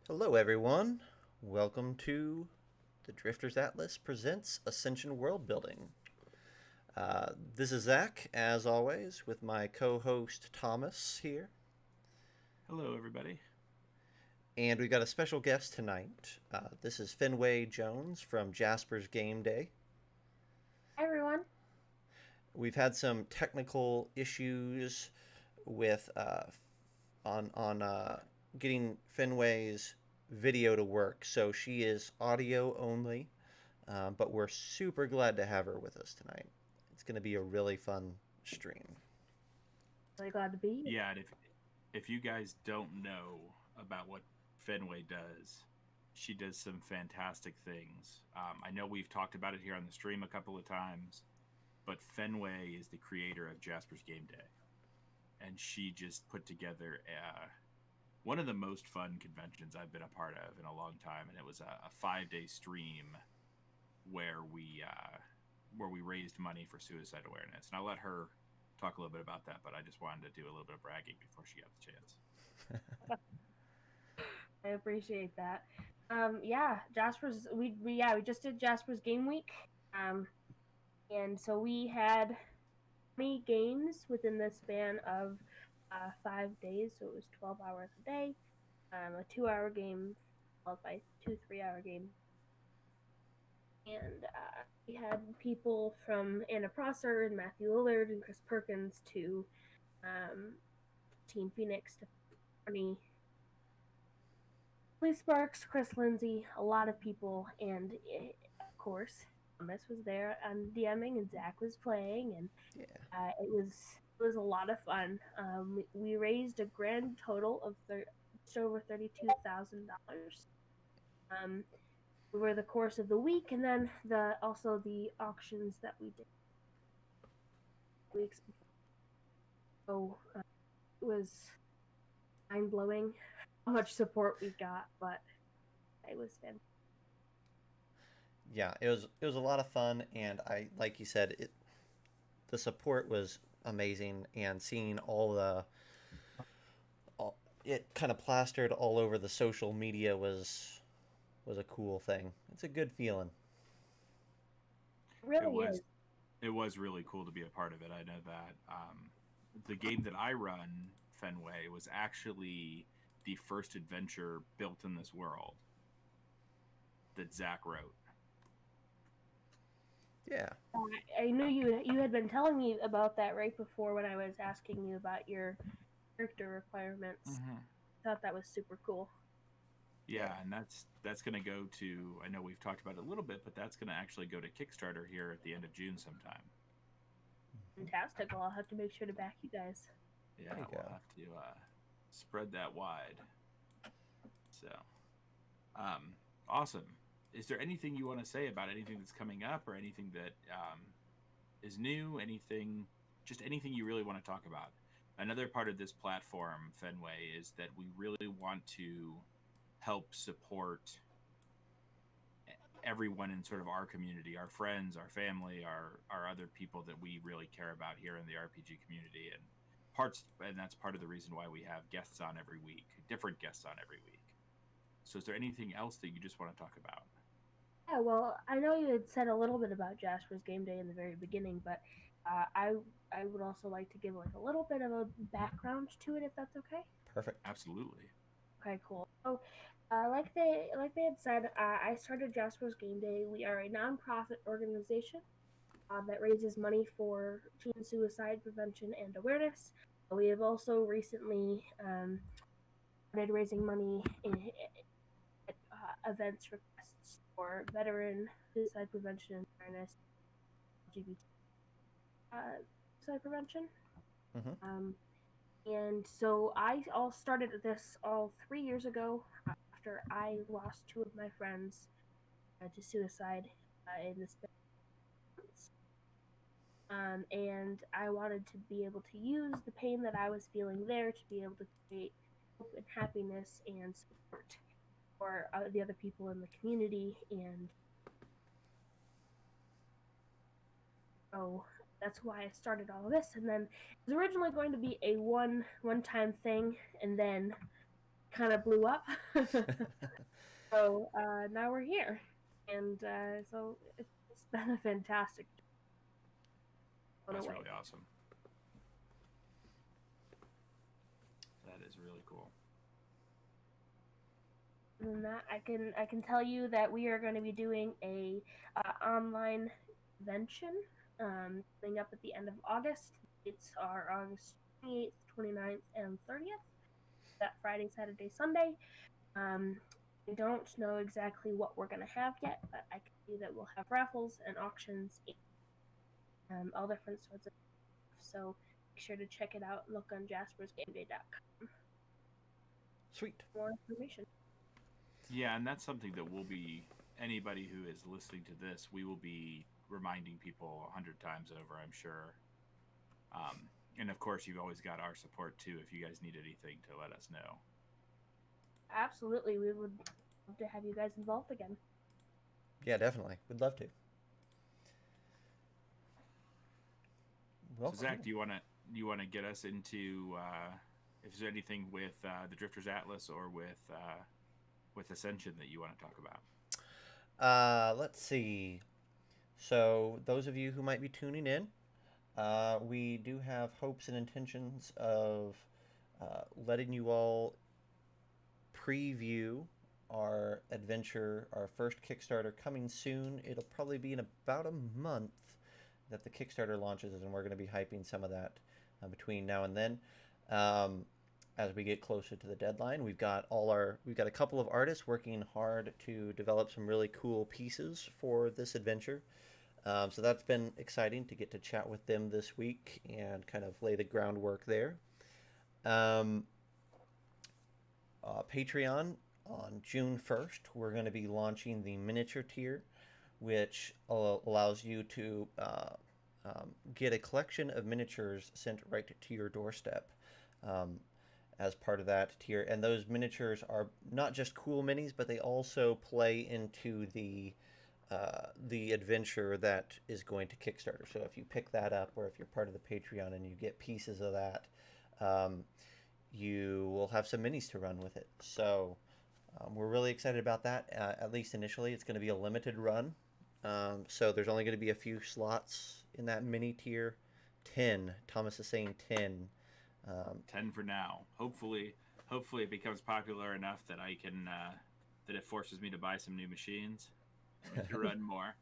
Hello, everyone. Welcome to the Drifter's Atlas presents Ascension World Building. This is Zach, as always, with my co-host Thomas here, Hello, everybody. and we've got a special guest tonight. This is Fenway Jones from Jasper's Game Day. Hi, everyone. We've had some technical issues with on getting Fenway's video to work, so she is audio only. But we're super glad to have her with us tonight. It's going to be a really fun stream. Really glad to be here. Yeah, and if you guys don't know about what Fenway does, she does some fantastic things. I know we've talked about it here on the stream a couple of times, but Fenway is the creator of Jasper's Game Day, and she just put together one of the most fun conventions I've been a part of in a long time, and it was a 5-day stream where we raised money for suicide awareness. And I'll let her talk a little bit about that, but I just wanted to do a little bit of bragging before she got the chance. I appreciate that. Yeah, Jasper's. We just did Jasper's Game Week. And so we had 20 games within the span of 5 days. So it was 12 hours a day. A 2-hour game followed by 2 3-hour games. And we had people from Anna Prosser and Matthew Lillard and Chris Perkins to Team Phoenix to Barney, Lee Sparks, Chris Lindsay, a lot of people, and of course, Thomas was there on DMing, and Zach was playing, and Yeah. it was a lot of fun. We raised a grand total of just over $32,000 over the course of the week, and then also the auctions that we did weeks before. So it was mind blowing how much support we got, but it was fantastic. Yeah, it was a lot of fun, and I like you said, the support was amazing, and seeing it kind of plastered all over the social media was a cool thing. It's a good feeling. It It really was is. it was really cool to be a part of it. I know that the game that I run, Fenway, was actually the first adventure built in this world that Zach wrote. Yeah. I knew you had been telling me about that right before when I was asking you about your character requirements. Mm-hmm. I thought that was super cool. Yeah. Yeah, and that's going to go to. I know we've talked about it a little bit, but that's going to actually go to Kickstarter here at the end of June sometime. Fantastic. Well, I'll have to make sure to back you guys. There you Yeah, we'll go. have to spread that wide. So, um, awesome. Is there anything you want to say about anything that's coming up, or anything that is new? Just anything you really want to talk about? Another part of this platform, Fenway, is that we really want to help support everyone in sort of our community, our friends, our family, our other people that we really care about here in the RPG community, and that's part of the reason why we have guests on every week, different guests on every week. So is there anything else that you just want to talk about? Yeah, well, I know you had said a little bit about Jasper's Game Day in the very beginning, but uh, I I would also like to give like a little bit of a background to it, if that's okay. Perfect. Absolutely. Okay, cool. So, like they had said, I started Jasper's Game Day. We are a nonprofit organization that raises money for teen suicide prevention and awareness. We have also recently started raising money at events requests for veteran suicide prevention and awareness, LGBT suicide prevention. Mm-hmm. Um, and so I all started this all 3 years ago after I lost two of my friends to suicide in the space. And I wanted to be able to use the pain that I was feeling there to be able to create hope and happiness and support for the other people in the community. And so that's why I started all of this. And then it was originally going to be a one time thing, and then kind of blew up. So now we're here, and so it's been a fantastic. That's really awesome. That is really cool. Other than that, I can tell you that we are going to be doing a online convention coming up at the end of August. It's our August 28th, 29th, and 30th. That Friday, Saturday, Sunday. I don't know exactly what we're going to have yet, but I can see that we'll have raffles and auctions, and all different sorts of stuff. So make sure to check it out. Look on jaspersgameday.com. Sweet. For more information. Yeah, and that's something that we'll be, anybody who is listening to this, we will be reminding people 100 times over, I'm sure. And of course, you've always got our support too if you guys need anything to let us know. Absolutely, we would love to have you guys involved again. Yeah, definitely. We'd love to. Well, so Zach, cool. do you want to get us into if there's anything with the Drifters Atlas or with Ascension that you want to talk about? Let's see. So those of you who might be tuning in, we do have hopes and intentions of letting you all preview our adventure, our first Kickstarter coming soon. It'll probably be in about a month that the Kickstarter launches, and we're going to be hyping some of that between now and then. As we get closer to the deadline, we've got a couple of artists working hard to develop some really cool pieces for this adventure. So that's been exciting to get to chat with them this week and kind of lay the groundwork there. Patreon, on June 1st, we're going to be launching the miniature tier, which allows you to get a collection of miniatures sent right to your doorstep as part of that tier. And those miniatures are not just cool minis, but they also play into the adventure that is going to Kickstarter. So if you pick that up, or if you're part of the Patreon and you get pieces of that, you will have some minis to run with it. So we're really excited about that. At least initially, it's going to be a limited run. So there's only going to be a few slots in that mini tier. 10. Thomas is saying 10. 10 for now. Hopefully it becomes popular enough that I can that it forces me to buy some new machines and to run more.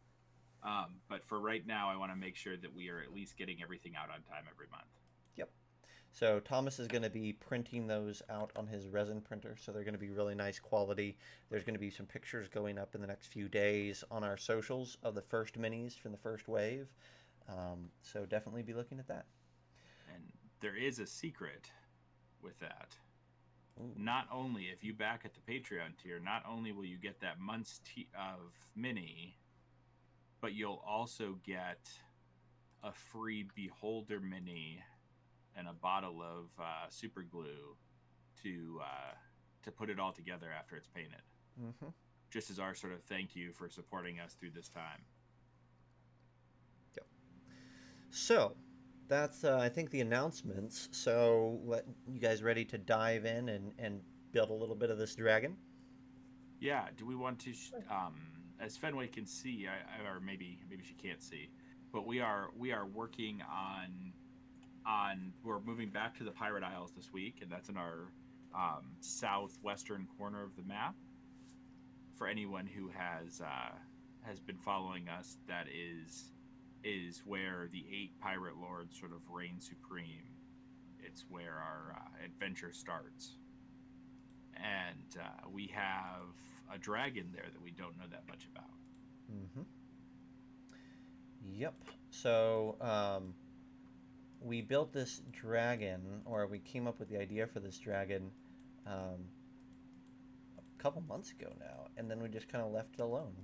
But for right now, I want to make sure that we are at least getting everything out on time every month. Yep. So Thomas is going to be printing those out on his resin printer, so they're going to be really nice quality. There's going to be some pictures going up in the next few days on our socials of the first minis from the first wave. So definitely be looking at that. And there is a secret with that. Ooh. Not only, if you back at the Patreon tier, not only will you get that month's of mini, but you'll also get a free Beholder mini and a bottle of super glue to put it all together after it's painted. Mm-hmm. Just as our sort of thank you for supporting us through this time. Yep. So that's I think the announcements. So you guys ready to dive in and build a little bit of this dragon? Yeah. Do we want to? As Fenway can see, or maybe she can't see, but we are working on. We're moving back to the Pirate Isles this week, and that's in our southwestern corner of the map. For anyone who has been following us, that is where the 8 pirate lords sort of reign supreme. It's where our adventure starts, and we have a dragon there that we don't know that much about. Mm-hmm. Yep. So we built this dragon, or we came up with the idea for this dragon a couple months ago now, and then we just kind of left it alone.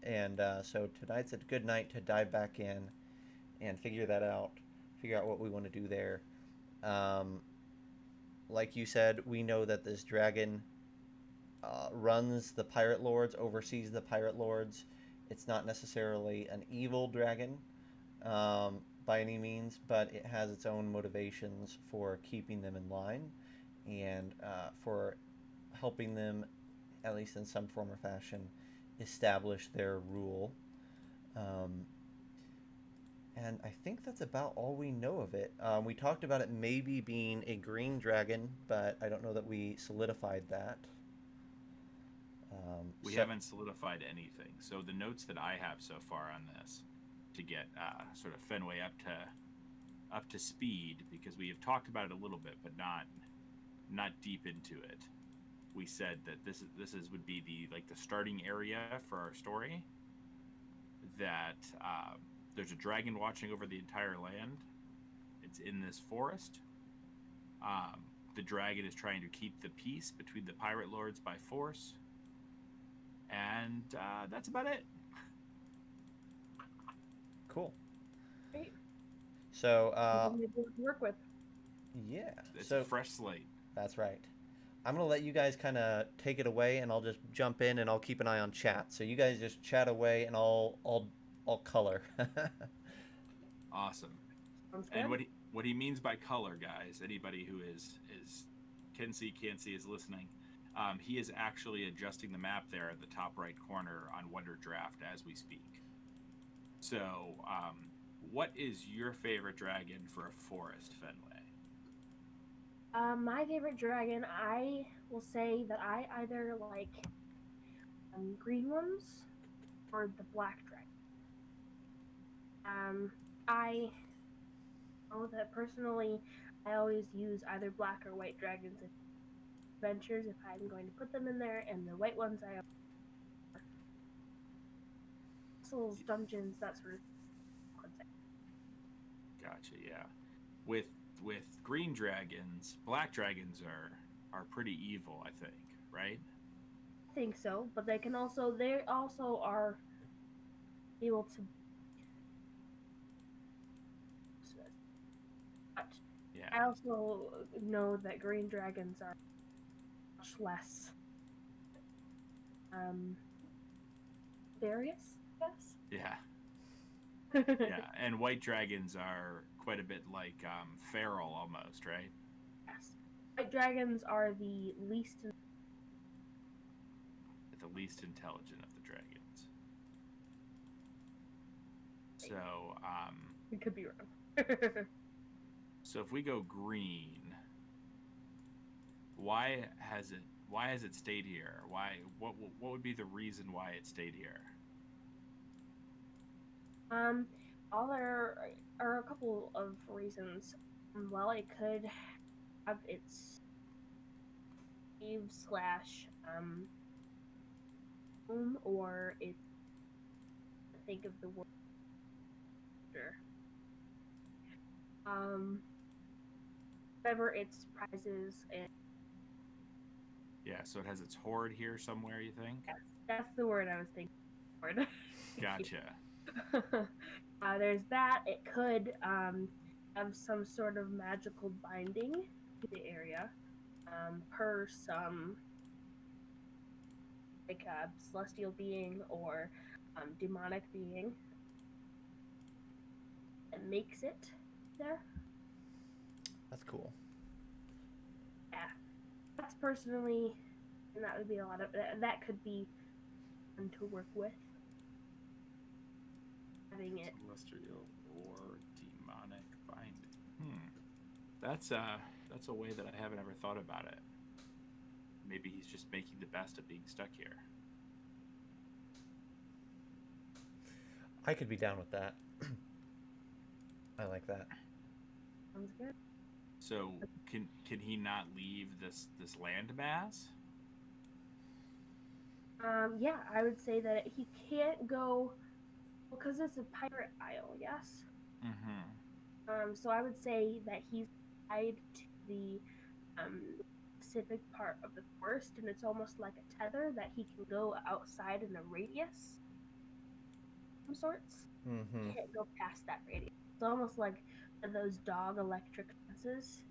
And so tonight's a good night to dive back in and figure out what we want to do there. Like you said, we know that this dragon runs the pirate lords, oversees the pirate lords. It's not necessarily an evil dragon by any means, but it has its own motivations for keeping them in line and for helping them, at least in some form or fashion, establish their rule. Um, and I think that's about all we know of it. We talked about it maybe being a green dragon, but I don't know that we solidified that. We haven't solidified anything. So the notes that I have so far on this, to get sort of Fenway up to speed, because we have talked about it a little bit, but not deep into it. We said that this would be the starting area for our story. That there's a dragon watching over the entire land. It's in this forest. The dragon is trying to keep the peace between the pirate lords by force. And that's about it. Cool. Great. So, to work with. yeah. It's So a fresh slate. that's right. I'm gonna let you guys kind of take it away, and I'll just jump in and I'll keep an eye on chat. So you guys just chat away, and I'll color. Awesome. Sounds good. And what he means by color, guys, anybody who can see, can't see, is listening. He is actually adjusting the map there at the top right corner on Wonder Draft as we speak. So, what is your favorite dragon for a forest, Fenway? My favorite dragon, I will say that I either like green ones or the black dragon. I know that personally, I always use either black or white dragons in adventures if I'm going to put them in there, and the white ones I castles, dungeons, that sort of thing. Gotcha. Yeah, with green dragons, black dragons are pretty evil, I think, right? I think so, but they also are able to. But Yeah. I also know that green dragons are much less various, I guess. Yeah. Yeah, and white dragons are quite a bit like feral almost, right? Yes. White dragons are the least intelligent of the dragons. So, we could be wrong. so if we go green, why has it stayed here? What would be the reason why it stayed here? All there are a couple of reasons. Well, it could have its cave slash home, or it's think of the word. Whatever its prizes and Yeah, so it has its hoard here somewhere, you think? yes, that's the word I was thinking. Word. Gotcha. There's that. It could have some sort of magical binding to the area, per some like a celestial being or demonic being that makes it there. That's cool. Yeah, that's personally, and that would be a lot of that could be fun to work with. Having it Celestial or demonic binding. That's a way that I haven't ever thought about it. Maybe he's just making the best of being stuck here. I could be down with that. I like that. sounds good. So can he not leave this land mass? Yeah, I would say that he can't go because it's a pirate isle. Yes. Mm-hmm. So I would say that he's tied to the Pacific part of the forest, and it's almost like a tether that he can go outside in a radius of some sorts. Mm-hmm. He can't go past that radius. It's almost like those dog electric fences.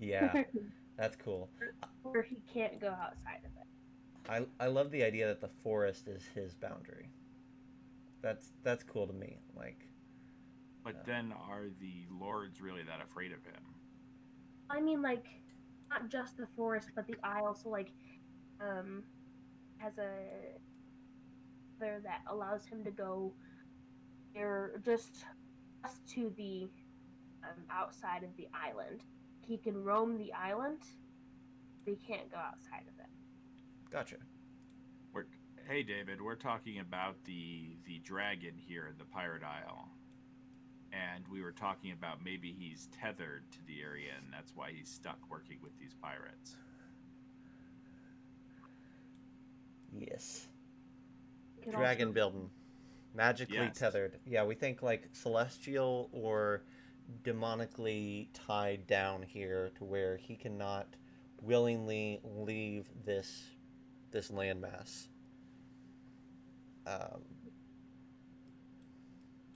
Yeah, that's cool. Where he can't go outside of it. I love the idea that the forest is his boundary. That's cool to me. Like, But then are the lords really that afraid of him? I mean, like, not just the forest, but the isle. So like, has a there that allows him to go there just to the outside of the island. He can roam the island, but he can't go outside of it. Gotcha. We're, hey, David, we're talking about the dragon here in the Pirate Isle, and we were talking about maybe he's tethered to the area, and that's why he's stuck working with these pirates. Yes. He can Dragon also building. Magically Yes. tethered. Yeah, we think like celestial or demonically tied down here to where he cannot willingly leave this landmass. Um,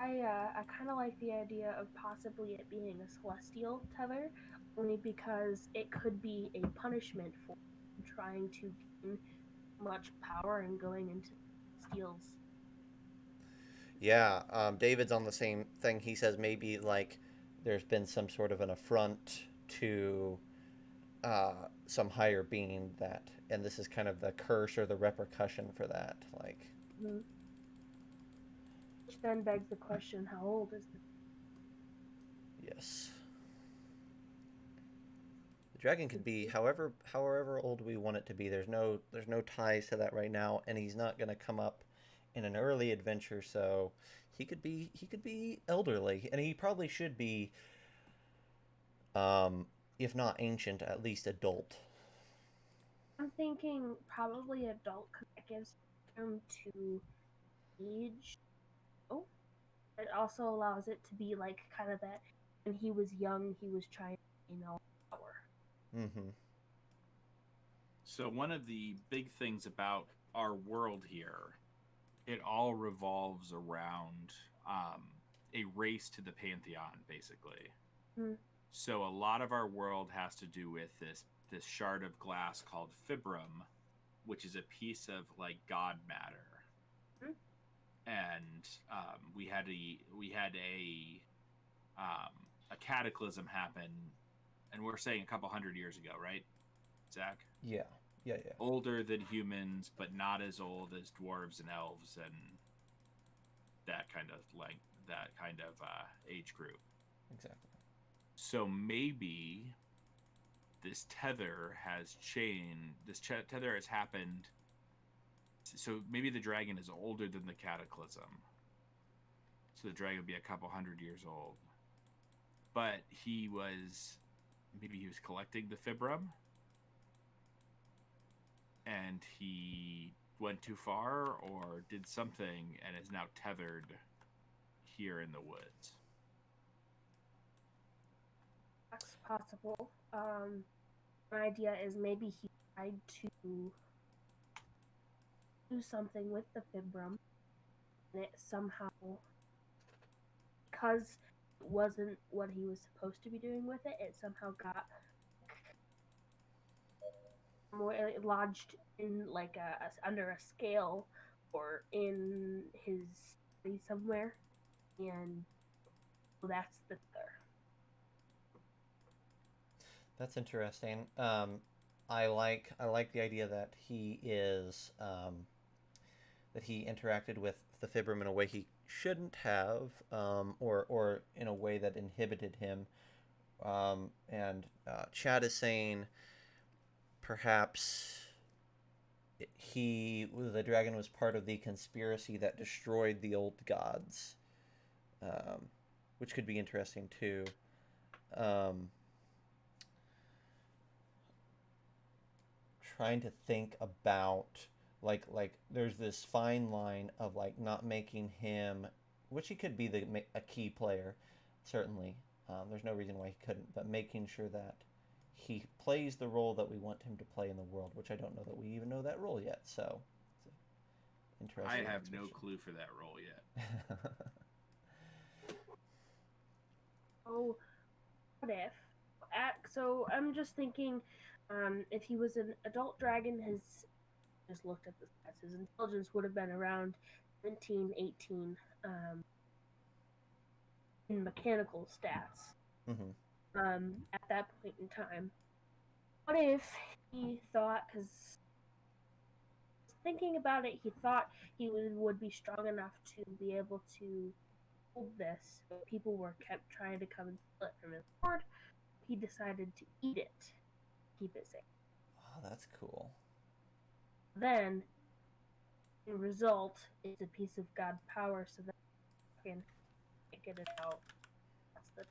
I kind of like the idea of possibly it being a celestial tether, only because it could be a punishment for trying to gain much power and going into steals. yeah, David's on the same thing. He says maybe like there's been some sort of an affront to some higher being that, and this is kind of the curse or the repercussion for that. Like, Mm-hmm. Which then begs the question: how old is the? yes. The dragon could be however old we want it to be. There's no ties to that right now, and he's not going to come up in an early adventure, so he could be elderly, and he probably should be, if not ancient, at least adult. I'm thinking probably adult because that gives him to age. Oh, it also allows it to be like kind of that when he was young, he was trying to gain all power. Mm-hmm. So one of the big things about our world here, it all revolves around a race to the pantheon, basically. Hmm. So a lot of our world has to do with this shard of glass called fibrum, which is a piece of like god matter. Hmm. And we had a cataclysm happen, and we're saying a couple hundred years ago, right, Zach? Yeah, yeah, yeah. Older than humans, but not as old as dwarves and elves and that kind of age group. Exactly. So maybe this tether has changed. Tether has happened. So maybe the dragon is older than the cataclysm. So the dragon would be a couple hundred years old. But maybe he was collecting the fibrum, and he went too far or did something and is now tethered here in the woods. That's possible. My idea is maybe he tried to do something with the fibrum, and it somehow, because it wasn't what he was supposed to be doing with it, it somehow got more lodged in like under a scale or in his body somewhere, and that's the third. That's interesting. I like the idea that he interacted with the fibrum in a way he shouldn't have, or in a way that inhibited him. And Chad is saying perhaps the dragon was part of the conspiracy that destroyed the old gods, um, which could be interesting too. Um, Trying to think about like there's this fine line of like not making him, which he could be a key player, certainly. There's no reason why he couldn't, but making sure that he plays the role that we want him to play in the world, which I don't know that we even know that role yet. So it's interesting. I have no clue for that role yet. Oh, what if? So I'm just thinking, if he was an adult dragon, his just looked at the stats. His intelligence would have been around 17, 18 in mechanical stats Mm-hmm. at that point in time. what if he thought, because thinking about it, he thought he would be strong enough to be able to hold this, but people were kept trying to come and steal it from his hoard. He decided to eat it, keep it safe. Oh, that's cool. Then, in result, it's a piece of God power, so that he can get it out. That's the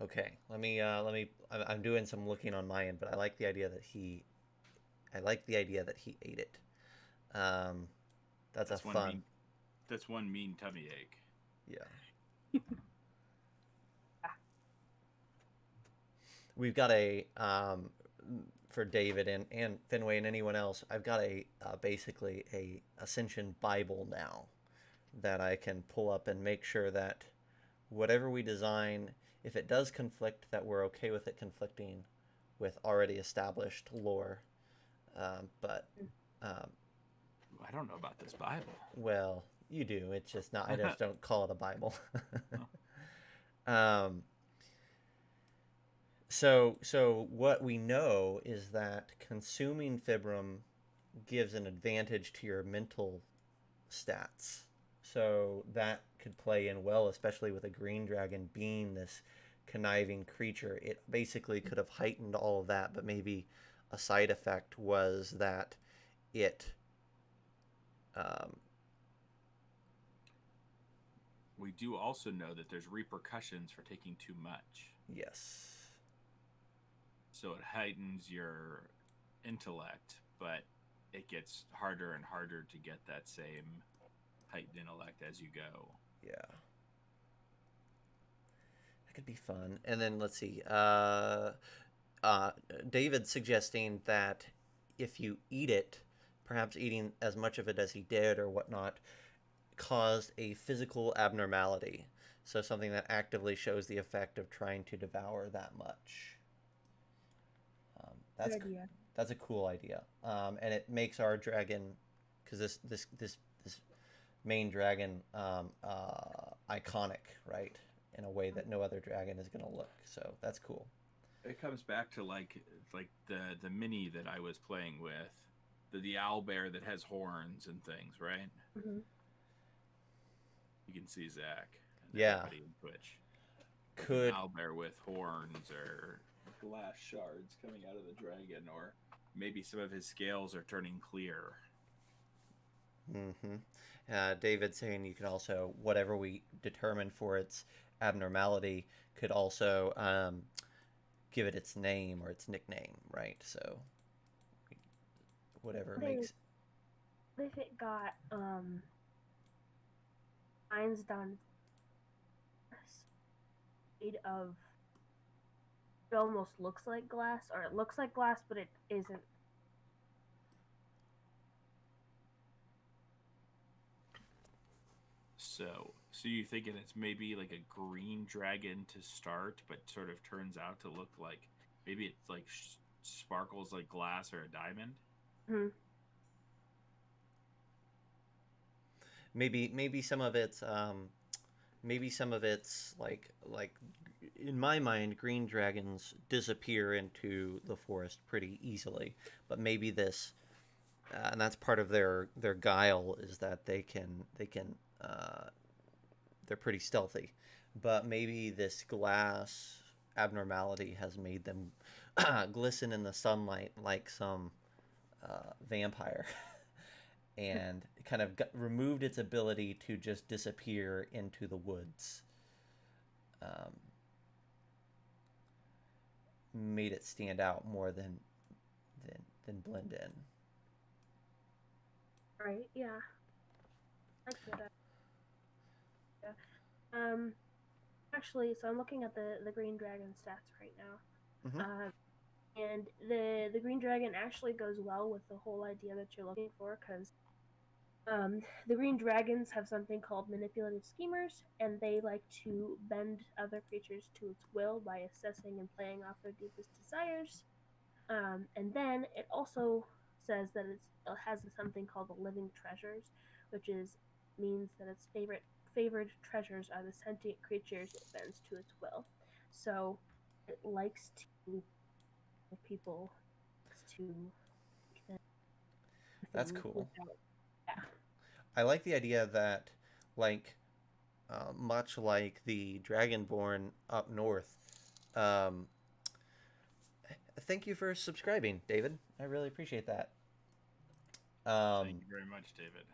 Okay, I'm doing some looking on my end, but I like the idea that he ate it. Um, that's a That's one fun. mean. That's one mean tummy ache. Yeah. We've got a for David and Fenway and anyone else. I've got a basically a Ascension Bible now that I can pull up and make sure that whatever we design, if it does conflict, that we're okay with it conflicting with already established lore. But I don't know about this Bible. well, you do. It's just not. I just don't call it a Bible. Oh. So what we know is that consuming fibrum gives an advantage to your mental stats. So that could play in well, especially with a green dragon being this conniving creature. It basically could have heightened all of that, but maybe a side effect was that it We do also know that there's repercussions for taking too much. yes. So it heightens your intellect, but it gets harder and harder to get that same heightened intellect as you go. Yeah. That could be fun. And then let's see. David suggesting that if you eat it, perhaps eating as much of it as he did or whatnot, caused a physical abnormality. So something that actively shows the effect of trying to devour that much. That's good idea. that's a cool idea, and it makes our dragon, because this main dragon iconic, right? In a way that no other dragon is gonna look. So that's cool. It comes back to like the mini that I was playing with, the owl bear that has horns and things, right? Mm-hmm. You can see Zach and Yeah. everybody in Twitch. Like Could an owl bear with horns or glass shards coming out of the dragon, or maybe some of his scales are turning clear. Mm-hmm. David saying you can also, whatever we determine for its abnormality could also give it its name or its nickname, right? So whatever makes. What if it got lines down made of, it almost looks like glass, or it looks like glass, but it isn't. So you thinking it's maybe like a green dragon to start, but sort of turns out to look like maybe it's like sparkles like glass or a diamond? Mm-hmm. Maybe some of it's like in my mind green dragons disappear into the forest pretty easily, but maybe this and that's part of their guile is that they can they're pretty stealthy, but maybe this glass abnormality has made them glisten in the sunlight like some vampire and kind of removed its ability to just disappear into the woods. Um, Made it stand out more than blend in. Right? Yeah. I like that. Yeah. Actually, so I'm looking at the green dragon stats right now. Mm-hmm. And the green dragon actually goes well with the whole idea that you're looking for, because the green dragons have something called manipulative schemers, and they like to bend other creatures to its will by assessing and playing off their deepest desires. And then it also says that it has something called the living treasures, which is means that its favored treasures are the sentient creatures it bends to its will. So it likes to people, likes to make them That's things cool. without. Yeah. I like the idea that, like, much like the Dragonborn up north. Um, Thank you for subscribing, David. I really appreciate that. Thank Um, you very much, David.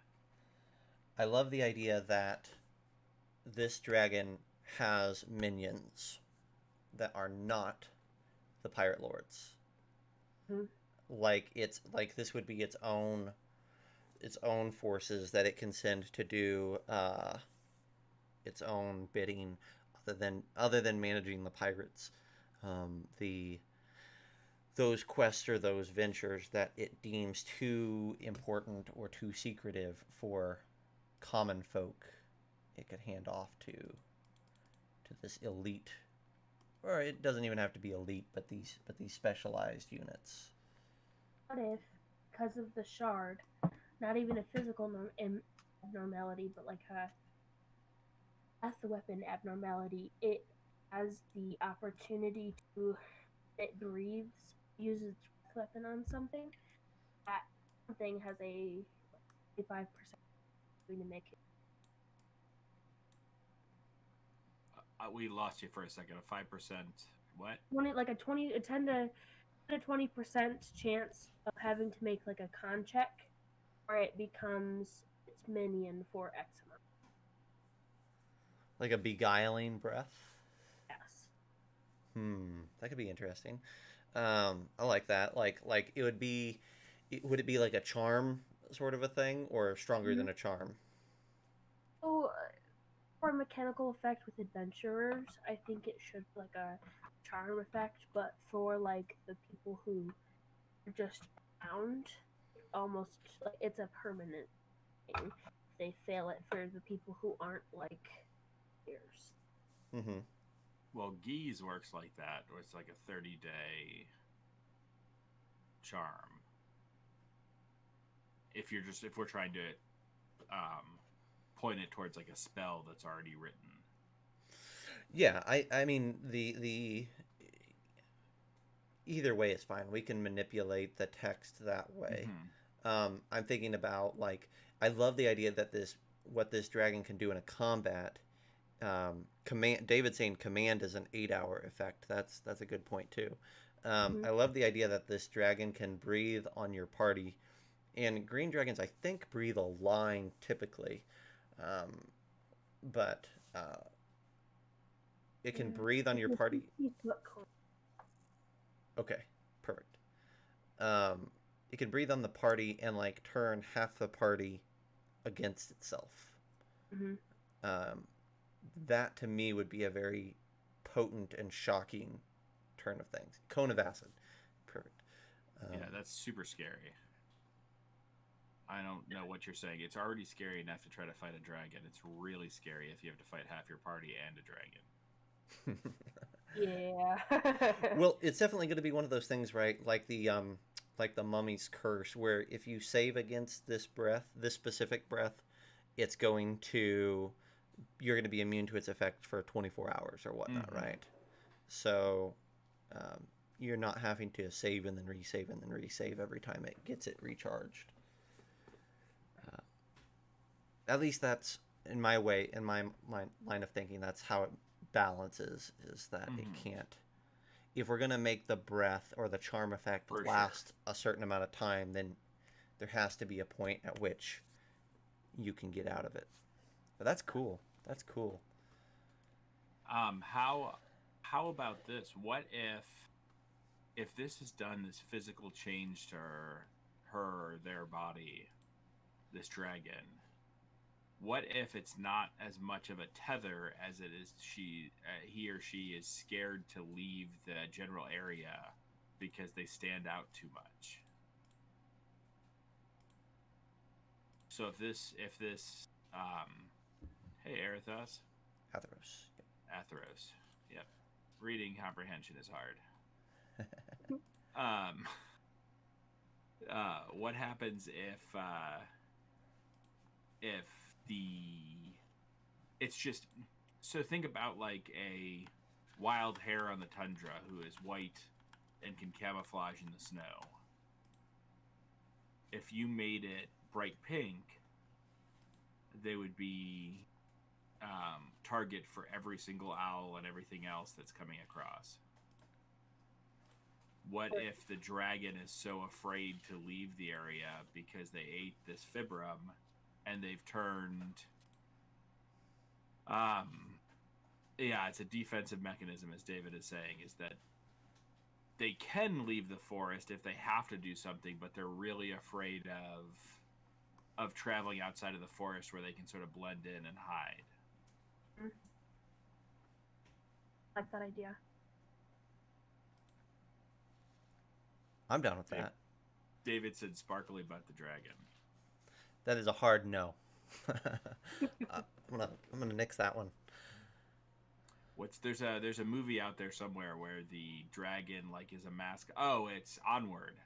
I love the idea that this dragon has minions that are not the pirate lords. Mhm. Like it's like this would be its own forces that it can send to do its own bidding, other than managing the pirates. The those quests or those ventures that it deems too important or too secretive for common folk, it could hand off to this elite, or it doesn't even have to be elite, but these specialized units. What if, because of the shard, not even a physical abnormality, but like a death weapon abnormality, it has the opportunity to, it breathes, uses its breath weapon on something, that something has a 25% going to make it. We lost you for a second. A 5%. What? 20, like a 10 to 20% chance of having to make like a con check, or it becomes its minion for X amount. Like a beguiling breath. Yes. That could be interesting. I like that. Like it would be, would it be like a charm sort of a thing, or stronger Mm-hmm. than a charm? So, for a mechanical effect with adventurers, I think it should be like a charm effect, but for like the people who are just around, almost like it's a permanent thing. They fail it for the people who aren't like players. Mm-hmm. Well, Geese works like that, where it's like a 30-day charm. If we're trying to point it towards like a spell that's already written. Yeah, I mean the either way is fine. We can manipulate the text that way. Mm-hmm. I'm thinking about like I love the idea that this what this dragon can do in a combat. Command David saying command is an 8-hour effect. That's a good point too. Mm-hmm. I love the idea that this dragon can breathe on your party, and green dragons I think breathe a line typically, um, but it can breathe on your party. Okay, perfect. Um, it can breathe on the party and like turn half the party against itself. Mm-hmm. Um, that to me would be a very potent and shocking turn of things. Cone of acid, perfect. Yeah, that's super scary. I don't know what you're saying. It's already scary enough to try to fight a dragon. It's really scary if you have to fight half your party and a dragon. Yeah. Well, it's definitely going to be one of those things, right? Like the mummy's curse, where if you save against this specific breath, it's going to you're going to be immune to its effect for 24 hours or whatnot, Mm-hmm. right? So um, you're not having to save and then resave and then resave every time it gets it recharged. Uh, at least that's in my way, in my line of thinking. That's how it balances. Is that it Mm-hmm. can't. If we're gonna make the breath or the charm effect For last a certain amount of time, then there has to be a point at which you can get out of it. But that's cool. That's cool. How about this? What if this has done this physical change to their body, this dragon? What if it's not as much of a tether as it is he or she is scared to leave the general area because they stand out too much? So if this hey Arathos, Atheros. Atheros, yep, reading comprehension is hard. What happens if the it's just so think about like a wild hare on the tundra who is white and can camouflage in the snow. If you made it bright pink, they would be target for every single owl and everything else that's coming across. What if the dragon is so afraid to leave the area because they ate this fibrum and they've turned yeah, it's a defensive mechanism, as David is saying, is that they can leave the forest if they have to do something, but they're really afraid of traveling outside of the forest where they can sort of blend in and hide. I like that idea. I'm down with that. David said sparkly butt the dragon. That is a hard no. I'm gonna nix that one. There's a movie out there somewhere where the dragon like is a mascot. Oh, it's Onward,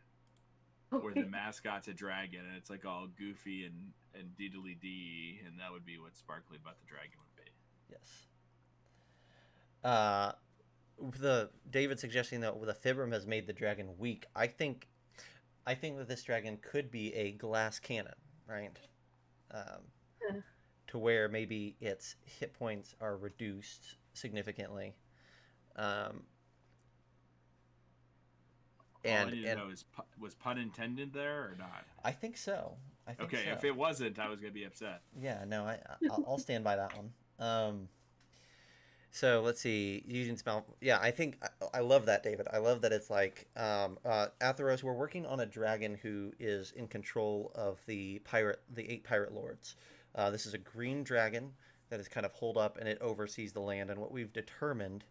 where the mascot's a dragon and it's like all goofy and diddly dee, and that would be what sparkly butt the dragon would be. Yes. The David suggesting that the fibrum has made the dragon weak. I think that this dragon could be a glass cannon, right? To where maybe its hit points are reduced significantly. And all I need to know is, was pun intended there or not? I think so. Okay, so. If it wasn't, I was gonna be upset. Yeah, no, I'll stand by that one. So let's see, using spell. Yeah, I love that, David. I love that it's like Atheros. We're working on a dragon who is in control of the 8 pirate lords. This is a green dragon that is kind of holed up and it oversees the land. And what we've determined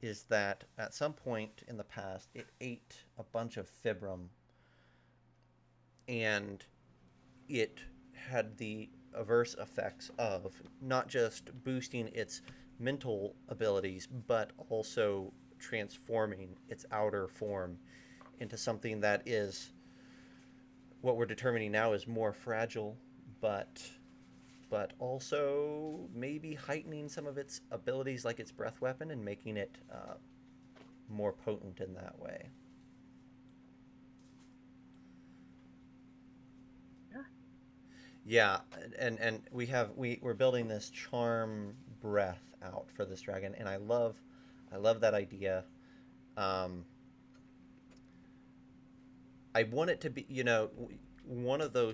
is that at some point in the past, it ate a bunch of fibrum, and it had the adverse effects of not just boosting its mental abilities, but also transforming its outer form into something that is what we're determining now is more fragile, but also maybe heightening some of its abilities like its breath weapon and making it more potent in that way. Yeah, and we're building this charm breath out for this dragon, and I love that idea. I want it to be, one of the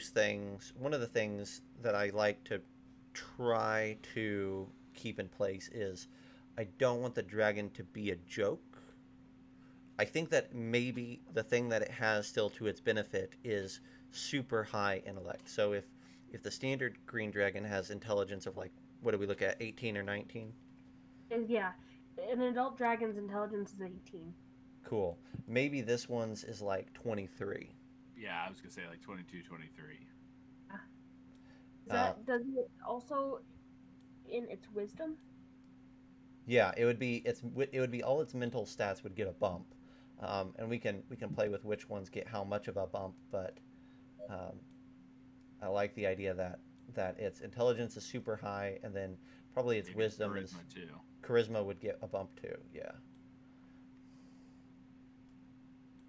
things that I like to try to keep in place is I don't want the dragon to be a joke. I think that maybe the thing that it has still to its benefit is super high intellect. So if the standard green dragon has intelligence of like, what do we look at, 18 or 19? Yeah, an adult dragon's intelligence is 18. Cool. Maybe this one's is like 23. Yeah, I was gonna say like 22, 23. Does it also in its wisdom? Yeah, it would be all its mental stats would get a bump, and we can play with which ones get how much of a bump, but I like the idea that its intelligence is super high, and then probably its wisdom is too. Charisma would get a bump too. Yeah.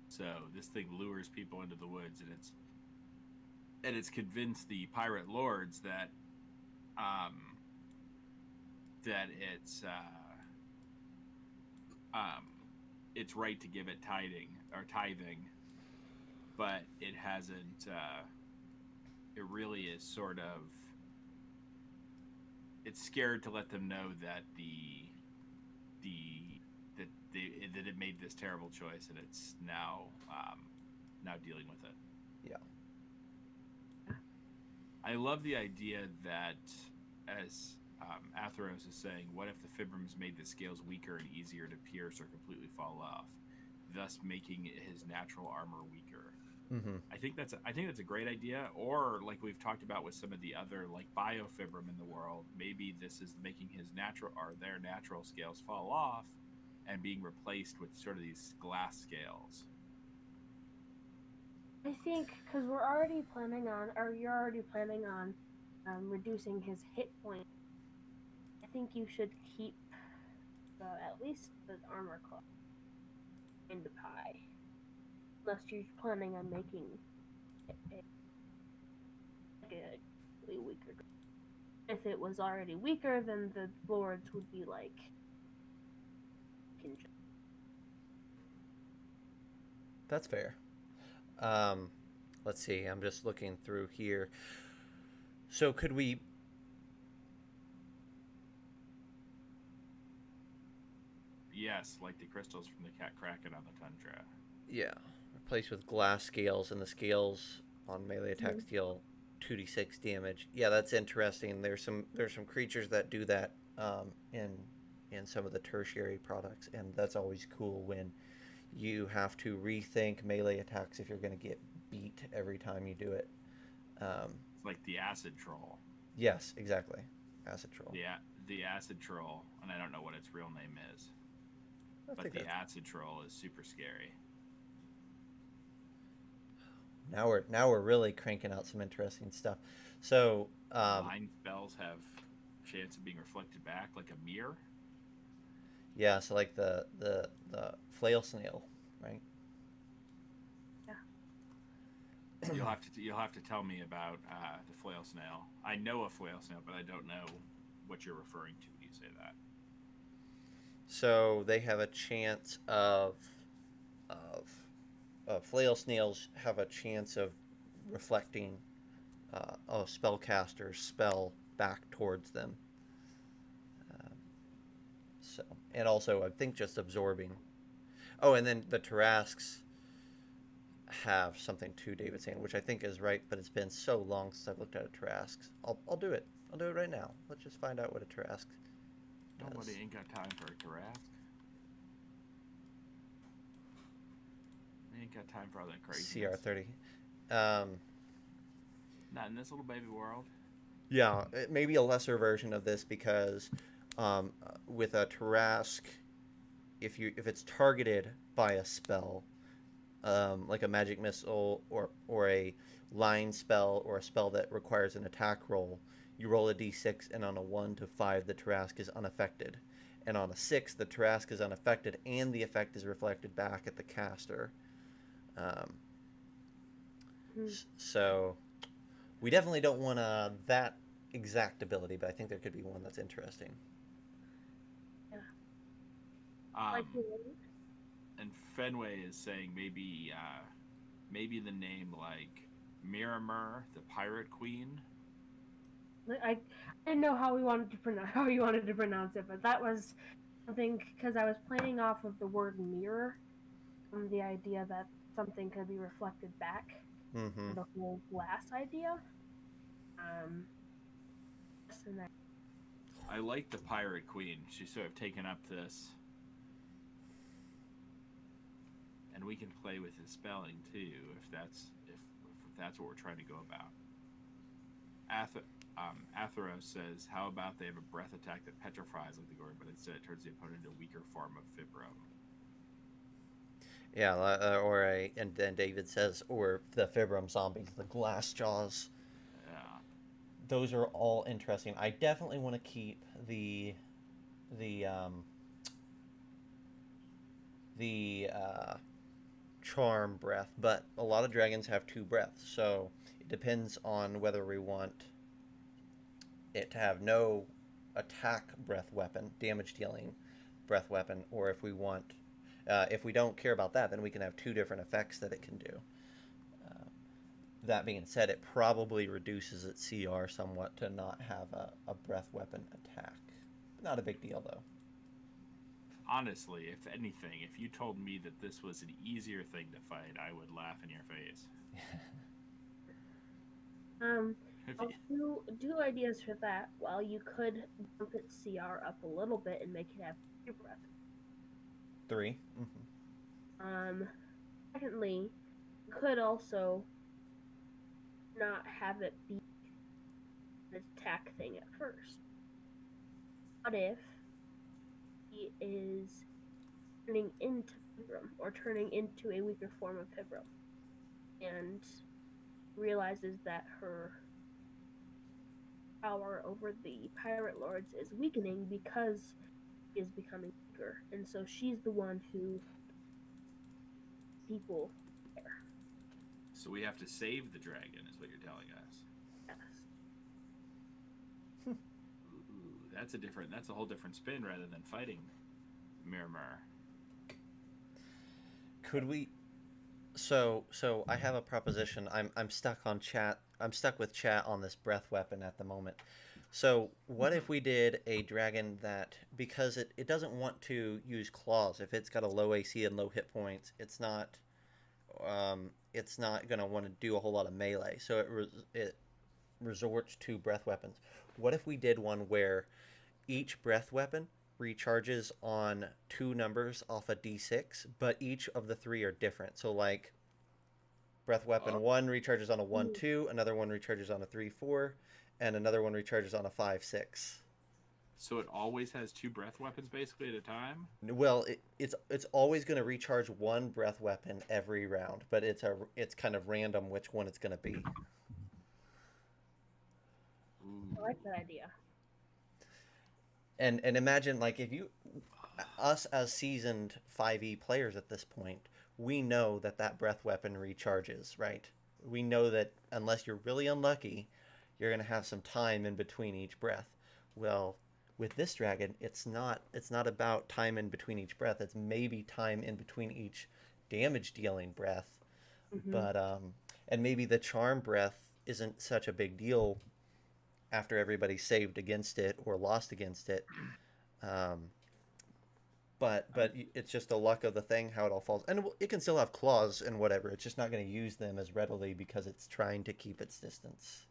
So this thing lures people into the woods, and it's convinced the pirate lords that it's right to give it tithing, but it hasn't. It really is sort of. It's scared to let them know that that it made this terrible choice, and it's now dealing with it. Yeah. I love the idea that, as Atheros is saying, what if the fibrums made the scales weaker and easier to pierce or completely fall off, thus making his natural armor weaker? Mm-hmm. I think that's a great idea. Or like we've talked about with some of the other like biofibrum in the world, maybe this is making their natural scales fall off and being replaced with sort of these glass scales. I think because you're already planning on reducing his hit point. I think you should keep at least the armor class kind of high, unless you're planning on making it a weaker. If it was already weaker, then the lords would be like. That's fair. Let's see. I'm just looking through here. So could we? Yes, like the crystals from the cat kraken on the tundra. Yeah, replace with glass scales, and the scales on melee attacks deal 2d6 damage. Yeah, that's interesting. There's some creatures that do that in some of the tertiary products, and that's always cool when you have to rethink melee attacks if you're going to get beat every time you do it. It's like the acid troll. Yes, exactly. Acid troll. Yeah, the acid troll, and I don't know what its real name is. But the acid troll is super scary. Now we're really cranking out some interesting stuff. So line spells have chance of being reflected back like a mirror. Yeah, so like the flail snail, right? Yeah. You'll have to tell me about the flail snail. I know a flail snail, but I don't know what you're referring to when you say that. So they have a chance of flail snails have a chance of reflecting a spellcaster's spell back towards them. So, and also I think just absorbing. Oh, and then the Tarrasques have something too, David's saying, which I think is right, but it's been so long since I've looked at a Tarrasque. I'll do it. I'll do it right now. Let's just find out what a Tarrasque does. Nobody ain't got time for a Tarrasque. They ain't got time for all that crazy. CR30. Not in this little baby world. Yeah, maybe a lesser version of this because with a Tarrasque, if it's targeted by a spell, like a magic missile or a line spell or a spell that requires an attack roll, you roll a d6, and on a 1 to 5 the Tarrasque is unaffected, and on a 6 the Tarrasque is unaffected and the effect is reflected back at the caster. So we definitely don't want that exact ability, but I think there could be one that's interesting. Yeah. And Fenway is saying maybe the name like Miramur, the Pirate Queen. I didn't know how you wanted to pronounce it, but that was something because I was playing off of the word mirror, the idea that something could be reflected back. Mm-hmm. The whole glass idea. I like the Pirate Queen. She's sort of taken up this. And we can play with the spelling too, if that's what we're trying to go about. Atheros says, how about they have a breath attack that petrifies like the Gorgon, but instead it turns the opponent into a weaker form of Fibro. Yeah, and then David says, or the Fibram zombies, the glass jaws. Yeah. Those are all interesting. I definitely want to keep the charm breath, but a lot of dragons have 2 breaths, so it depends on whether we want it to have no attack breath weapon, damage dealing breath weapon, or if we want, if we don't care about that, then we can have 2 different effects that it can do. That being said, it probably reduces its CR somewhat to not have a breath weapon attack. Not a big deal, though. Honestly, if anything, if you told me that this was an easier thing to fight, I would laugh in your face. Do ideas for that. Well, you could bump its CR up a little bit and make it have 2 breath. 3. Mm-hmm. Secondly, you could also not have it be an attack thing at first. What if he is turning into Fibram or turning into a weaker form of Fibram and realizes that her power over the pirate lords is weakening because she is becoming weaker, and so she's the one who people care. So we have to save the dragon, is what you're telling us. Yes. Ooh, that's a whole different spin rather than fighting Miramar. Could we? So I have a proposition. I'm stuck on chat. I'm stuck with chat on this breath weapon at the moment. So what if we did a dragon that, because it doesn't want to use claws, if it's got a low AC and low hit points, it's not gonna want to do a whole lot of melee. So it resorts to breath weapons. What if we did one where each breath weapon recharges on two numbers off a d6, but each of the three are different. So like breath weapon 1 recharges on a 1-2, another one recharges on a 3-4, and another one recharges on a 5-6. So it always has two breath weapons basically at a time? Well, it's always going to recharge one breath weapon every round, but it's kind of random which one it's going to be. Ooh. I like that idea. And imagine, like, if you, us as seasoned 5e players at this point, we know that breath weapon recharges, right? We know that unless you're really unlucky, you're going to have some time in between each breath. Well, with this dragon, it's not about time in between each breath. It's maybe time in between each damage dealing breath. Mm-hmm. But and maybe the charm breath isn't such a big deal after everybody saved against it or lost against it. But it's just the luck of the thing, how it all falls. And it can still have claws and whatever. It's just not going to use them as readily because it's trying to keep its distance.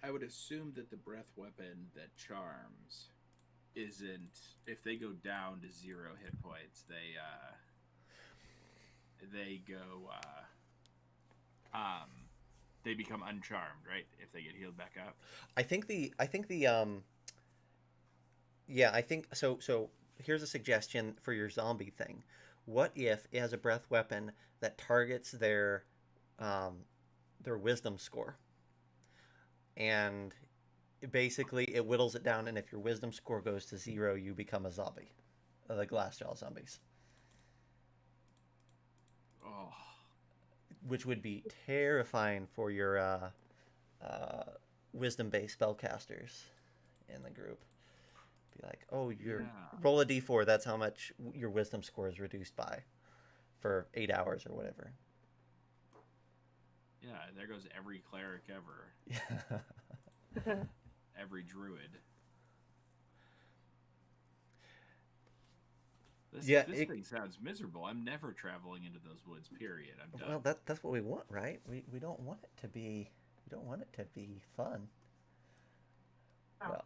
I would assume that the breath weapon that charms isn't, if they go down to 0 hit points, they go they become uncharmed, right? If they get healed back up. I think so here's a suggestion for your zombie thing. What if it has a breath weapon that targets their wisdom score? And basically it whittles it down, and if your wisdom score goes to 0, you become a zombie. The glassjaw zombies. Oh. Which would be terrifying for your wisdom-based spellcasters in the group. Be like, oh, roll a d4. That's how much your wisdom score is reduced by for 8 hours or whatever. Yeah, there goes every cleric ever. Every druid. This thing sounds miserable. I'm never traveling into those woods. Period. I'm done. Well, that's what we want, right? We don't want it to be. We don't want it to be fun. Oh. Well.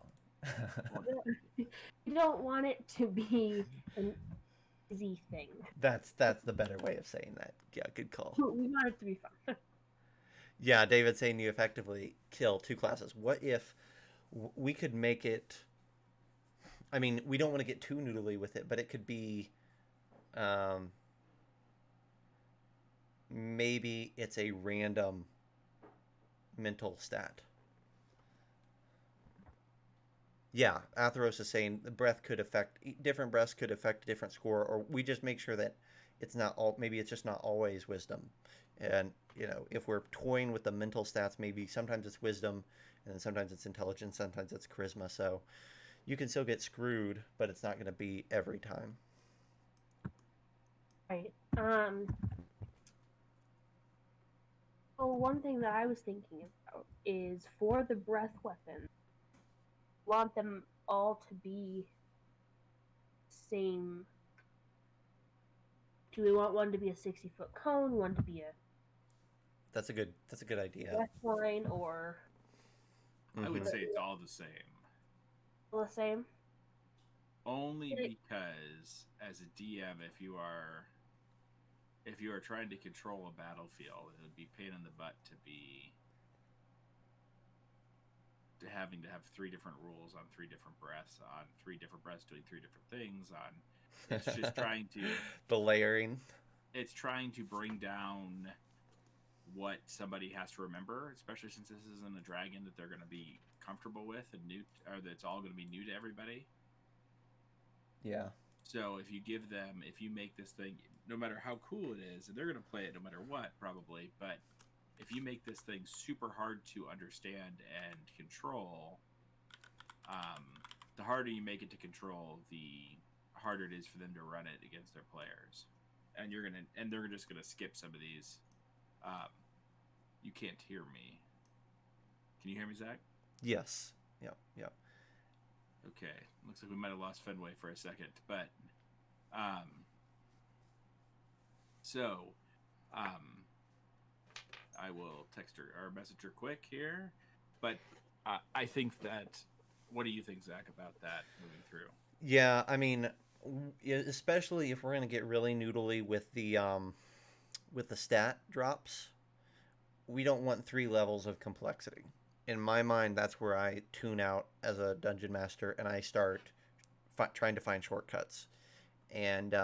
You don't want it to be an easy thing. That's the better way of saying that. Yeah, good call. We want it to be fun. Yeah, David's saying you effectively kill 2 classes. What if we could make it? I mean, we don't want to get too noodly with it, but it could be, maybe it's a random mental stat. Yeah, Atheros is saying the breath could affect, different breaths could affect a different score, or we just make sure that it's not all, maybe it's just not always wisdom. And, if we're toying with the mental stats, maybe sometimes it's wisdom, and then sometimes it's intelligence, sometimes it's charisma, so you can still get screwed, but it's not going to be every time. Right. Well, one thing that I was thinking about is for the breath weapon, want them all to be same. Do we want one to be a 60-foot cone, one to be a That's a good idea. breath line, or I would say it's all the same. All the same? Only because as a DM, if you are trying to control a battlefield, it would be pain in the butt to be having to have 3 different rules on 3 different breaths, on 3 different breaths doing 3 different things. It's just trying to the layering. It's trying to bring down what somebody has to remember, especially since this isn't a dragon that they're going to be comfortable with and new, or that's all going to be new to everybody. Yeah. So if you make this thing, no matter how cool it is, and they're going to play it no matter what, probably, but if you make this thing super hard to understand and control, the harder you make it to control, the harder it is for them to run it against their players. And they're just gonna skip some of these. You can't hear me. Can you hear me, Zach? Yes. Yep. Yep. Okay. Looks like we might have lost Fenway for a second, but I will text her or message her quick here. But I think that. What do you think, Zach, about that moving through? Yeah, I mean, especially if we're gonna get really noodly with the stat drops, we don't want 3 levels of complexity. In my mind, that's where I tune out as a dungeon master and I start trying to find shortcuts. And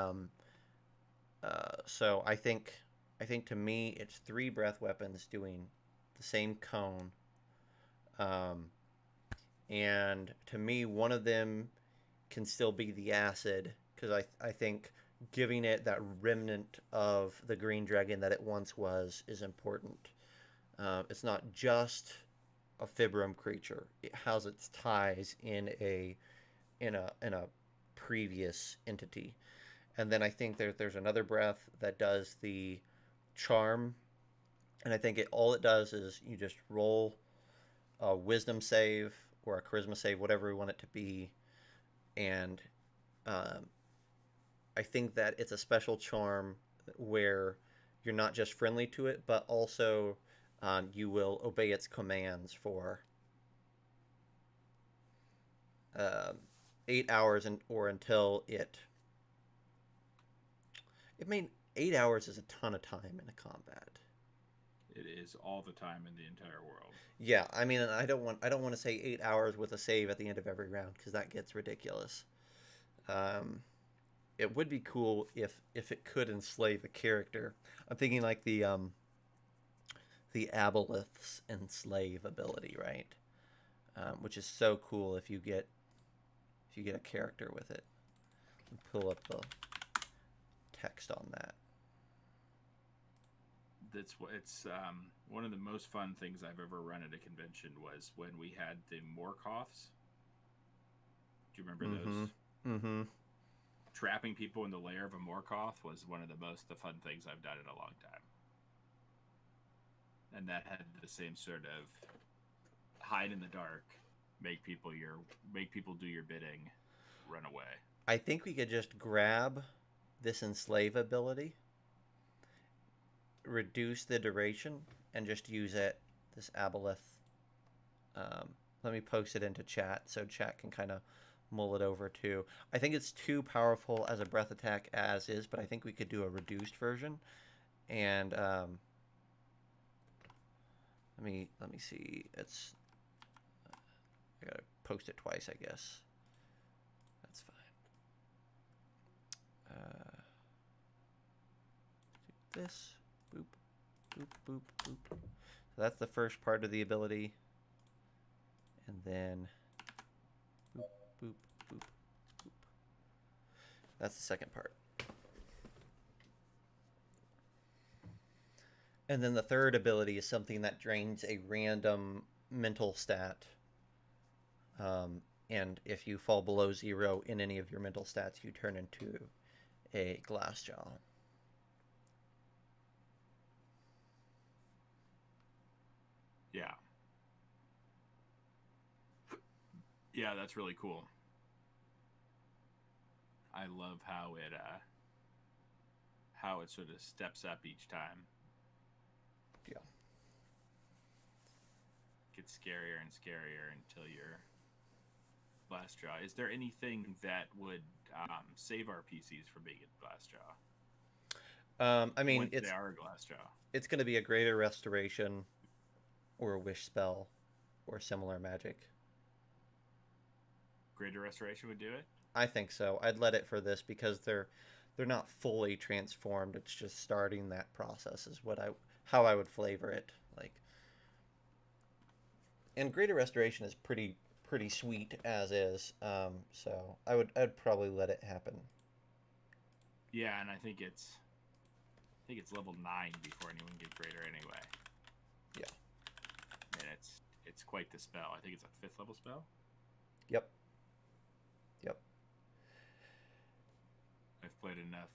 so I think to me it's 3 breath weapons doing the same cone. Um, and to me, one of them can still be the acid because I think giving it that remnant of the green dragon that it once was is important. It's not just a fibram creature; it has its ties in a previous entity. And then I think there's another breath that does the charm, and I think all it does is you just roll a wisdom save or a charisma save, whatever we want it to be, and um, I think that it's a special charm where you're not just friendly to it, but also you will obey its commands for uh, 8 hours or until it may 8 hours is a ton of time in a combat. It is all the time in the entire world. Yeah, I mean, I don't want to say 8 hours with a save at the end of every round because that gets ridiculous. Um, it would be cool if it could enslave a character. I'm thinking like the aboleth's enslave ability, right? Which is so cool if you get a character with it. Pull up the text on that. That's what it's one of the most fun things I've ever run at a convention was when we had the Morkoths. Do you remember Mm-hmm. those? Mm-hmm. Trapping people in the lair of a Morkoth was one of the fun things I've done in a long time. And that had the same sort of hide in the dark, make people do your bidding, run away. I think we could just grab this enslave ability, reduce the duration, and just use it. This aboleth. Let me post it into chat so chat can kind of mull it over too. I think it's too powerful as a breath attack as is, but I think we could do a reduced version. And let me see. I gotta post it twice, I guess. That's fine. Do this. Boop, boop, boop, boop. So that's the first part of the ability. And then boop, boop, boop, boop. That's the second part. And then the third ability is something that drains a random mental stat. And if you fall below 0 in any of your mental stats, you turn into a glass jaw. Yeah. Yeah, that's really cool. I love how it sort of steps up each time. Yeah. Gets scarier and scarier until you're Glassjaw. Is there anything that would save our PCs from being a Glassjaw? I mean, Once they are a Glassjaw. It's going to be a greater restoration or a wish spell or similar magic. Greater restoration would do it? I think so. I'd let it for this because they're not fully transformed. It's just starting that process is how I would flavor it. Like And Greater Restoration is pretty sweet as is. So I'd probably let it happen. Yeah, and I think it's level 9 before anyone gets greater anyway. Yeah. And it's quite the spell. I think it's a 5th level spell. Yep. Yep. I've played enough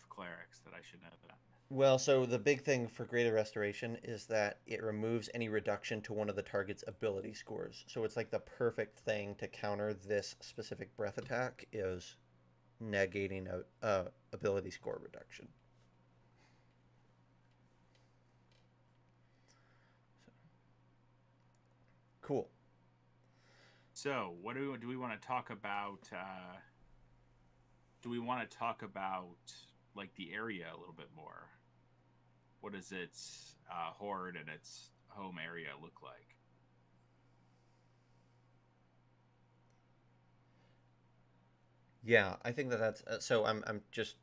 clerics that I should know that. Well, so the big thing for Greater Restoration is that it removes any reduction to one of the target's ability scores. So it's like the perfect thing to counter this specific breath attack is negating a ability score reduction. So, cool. So, what do we want to talk about? Do we want to talk about like the area a little bit more? What does its horde and its home area look like? Yeah, I think that's so. I'm just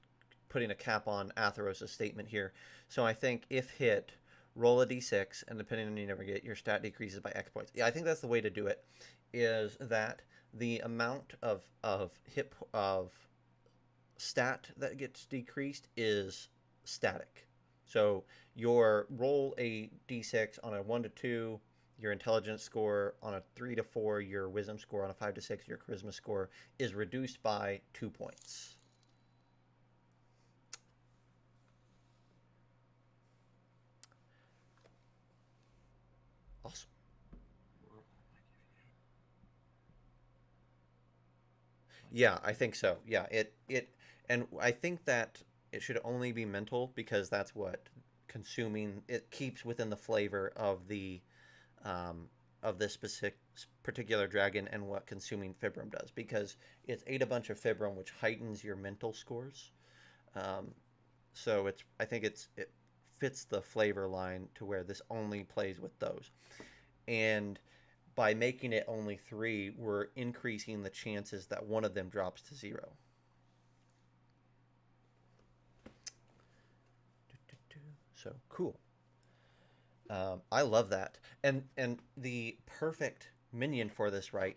putting a cap on Atheros' statement here. So I think if hit, roll a d6, and depending on your number get, your stat decreases by X points. Yeah, I think that's the way to do it. Is that the amount of hit of stat that gets decreased is static. So your roll a d6 on a 1 to 2, your intelligence score on a 3 to 4, your wisdom score on a 5 to 6, your charisma score is reduced by 2 points. Awesome. Yeah, I think so. Yeah, and I think that it should only be mental because that's what consuming it keeps within the flavor of this specific particular dragon and what consuming fibrum does because it's ate a bunch of fibrum which heightens your mental scores. Um, so I think it fits the flavor line to where this only plays with those. And by making it only 3, we're increasing the chances that one of them drops to 0. So cool. I love that. And the perfect minion for this, right,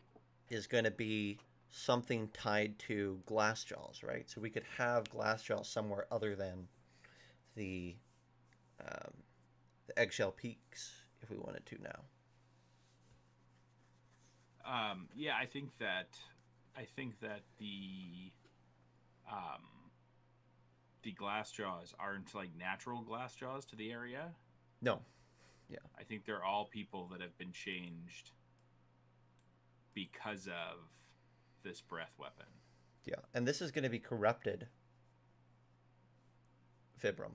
is going to be something tied to Glassjaws, right? So we could have Glassjaws somewhere other than the um, the Eggshell Peaks if we wanted to now. Yeah, I think that um, the glass jaws aren't like natural glass jaws to the area. No. Yeah. I think they're all people that have been changed because of this breath weapon. Yeah. And this is going to be corrupted Fibrum.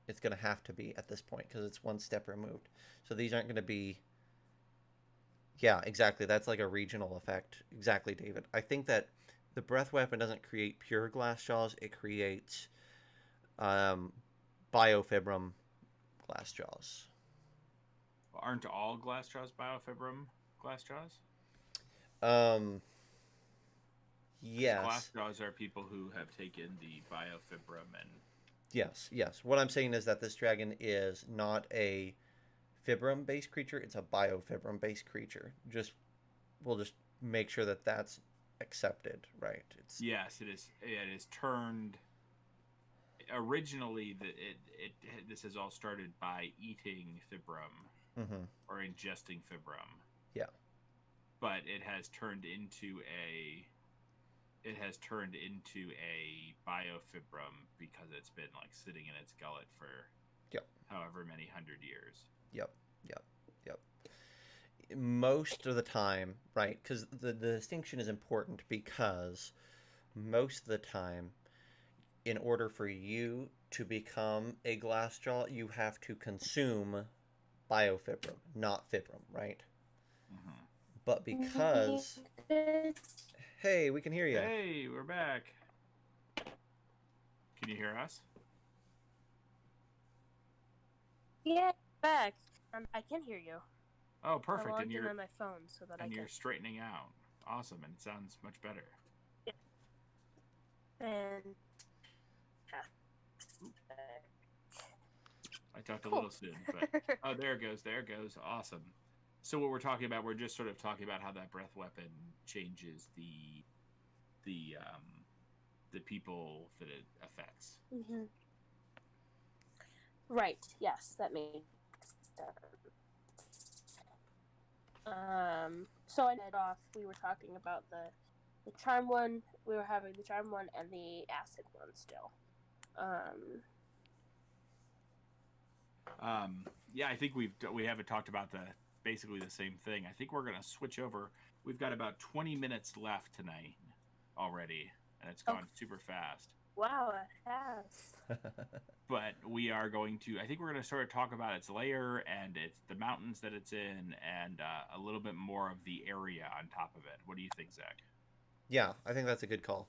It's going to have to be at this point because it's one step removed. So these aren't going to be. Yeah, exactly. That's like a regional effect. Exactly, David. I think that the breath weapon doesn't create pure glass jaws. It creates um, biofibrum glass jaws. Aren't all glass jaws biofibrum glass jaws? Um, Glass yes. jaws are people who have taken the biofibrum and Yes, yes. What I'm saying is that this dragon is not a fibrum-based creature. It's a biofibrum-based creature. We'll just make sure that that's accepted, right? It's yes, it is. It is turned. Originally, this has all started by eating fibrum mm-hmm. or ingesting fibrum. Yeah. But it has turned into a biofibrum because it's been like sitting in its gullet for Yep. however many 100 years. Yep. Yep. Yep. Most of the time, right? Because the distinction is important because most of the time, in order for you to become a glassjaw, you have to consume biofibrum, not fibrum, right? Mm-hmm. But because hey, we can hear you. Hey, we're back. Can you hear us? Yeah, back. I can hear you. Oh, perfect. I logged in on my phone so that I can. You're straightening out. Awesome, and it sounds much better. Yeah. And talked a Cool. little soon, but oh, there it goes. There it goes. Awesome. So what we're talking about, we're just sort of talking about how that breath weapon changes the people that it affects. Mm-hmm. Right. Yes, that makes sense. So I ended off. We were talking about the charm one. We were having the charm one and the acid one still. Yeah, I think we haven't talked about basically the same thing. I think we're gonna switch over. We've got about 20 minutes left tonight already, and it's gone super fast. Wow, it has. But we are going to. I think we're going to sort of talk about its layer and its the mountains that it's in, and a little bit more of the area on top of it. What do you think, Zach? Yeah, I think that's a good call.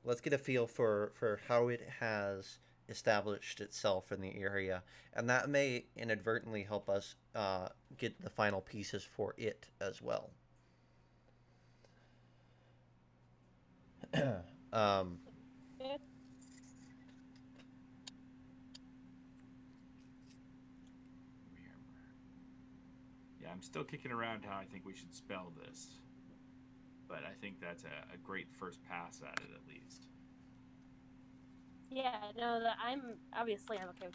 Let's get a feel for how it has established itself in the area, and that may inadvertently help us get the final pieces for it as well. um, Yeah, I'm still kicking around how I think we should spell this, but I think that's a great first pass at it, at least. Yeah, no, I'm okay with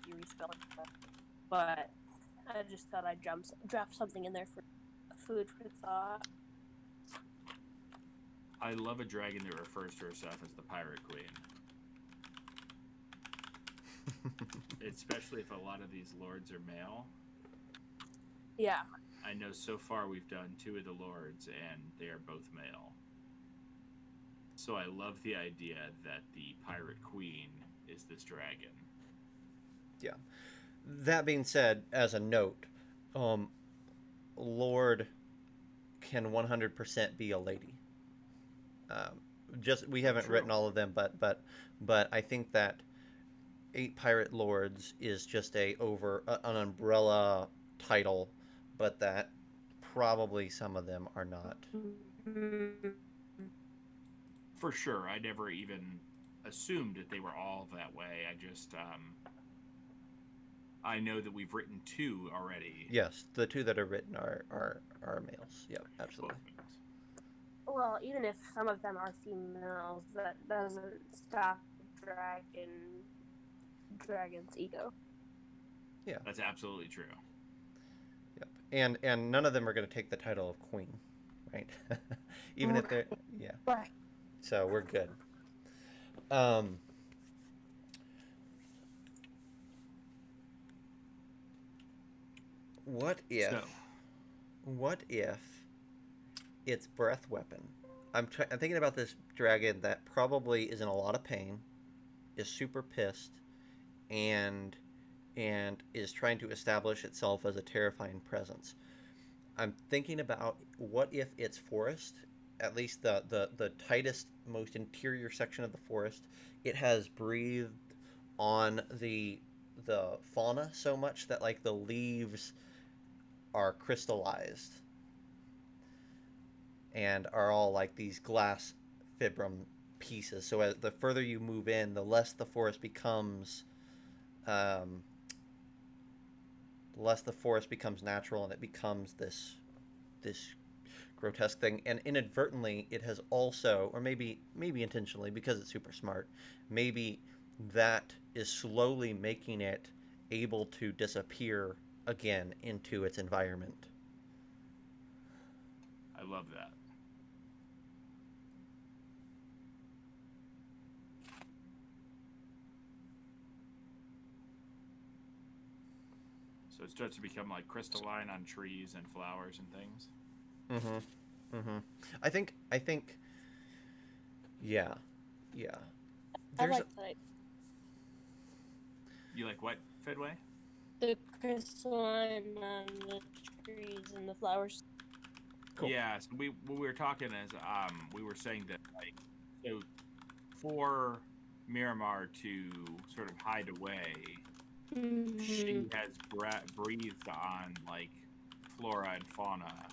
you respelling that, but I just thought I'd drop something in there for food for thought. I love a dragon that refers to herself as the Pirate Queen. Especially if a lot of these lords are male. Yeah. I know so far we've done 2 of the lords, and they are both male. So I love the idea that the Pirate Queen is this dragon. Yeah. That being said, as a note, Lord can 100% be a lady. We haven't written all of them, but I think that 8 pirate lords is just an umbrella title, but that probably some of them are not. For sure, I never even assumed that they were all that way. I just I know that we've written 2 already. Yes, the 2 that are written are males. Yeah, absolutely. Well, even if some of them are females, that doesn't stop dragon's ego. Yeah, that's absolutely true. Yep, and none of them are going to take the title of queen, right? Even if they're Right. So we're good. What if its breath weapon? I'm thinking about this dragon that probably is in a lot of pain, is super pissed, and is trying to establish itself as a terrifying presence. I'm thinking about what if its forest, at least the tightest, most interior section of the forest, it has breathed on the fauna so much that like the leaves are crystallized and are all like these glass fibrum pieces. So as the further you move in, the less the forest becomes natural, and it becomes this grotesque thing. And inadvertently, it has also, or maybe intentionally, because it's super smart, maybe that is slowly making it able to disappear again into its environment. I love that. So it starts to become like crystalline on trees and flowers and things. I think. Yeah. I like that. You like what, Fenway? The crystalline on the trees and the flowers. Cool. Yeah, so what we were talking is we were saying that like so for Miramar to sort of hide away, she has breathed on like flora and fauna,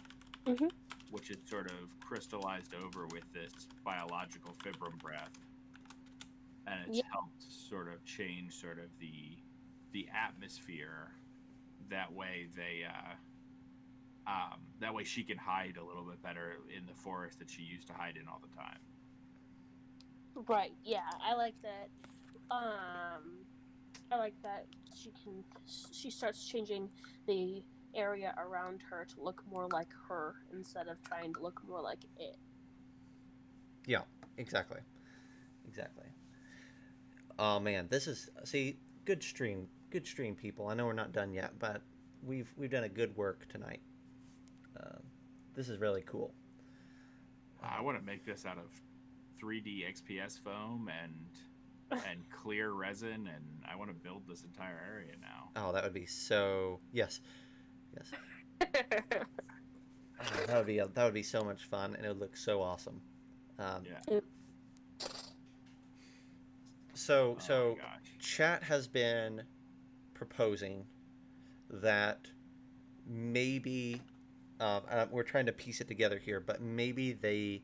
which is sort of crystallized over with this biological fibrum breath, and it's helped sort of change sort of the the atmosphere. That way that way she can hide a little bit better in the forest that she used to hide in all the time. Right. Yeah, I like that. I like that she starts changing the area around her to look more like her instead of trying to look more like it. Yeah, exactly. Oh man, this is good stream, people. I know we're not done yet, but we've done a good work tonight. This is really cool. I want to make this out of 3D XPS foam and clear resin, and I want to build this entire area now. Oh, that would be so yes. That would be so much fun, and it would look so awesome. Yeah. So chat has been proposing that maybe we're trying to piece it together here, but maybe they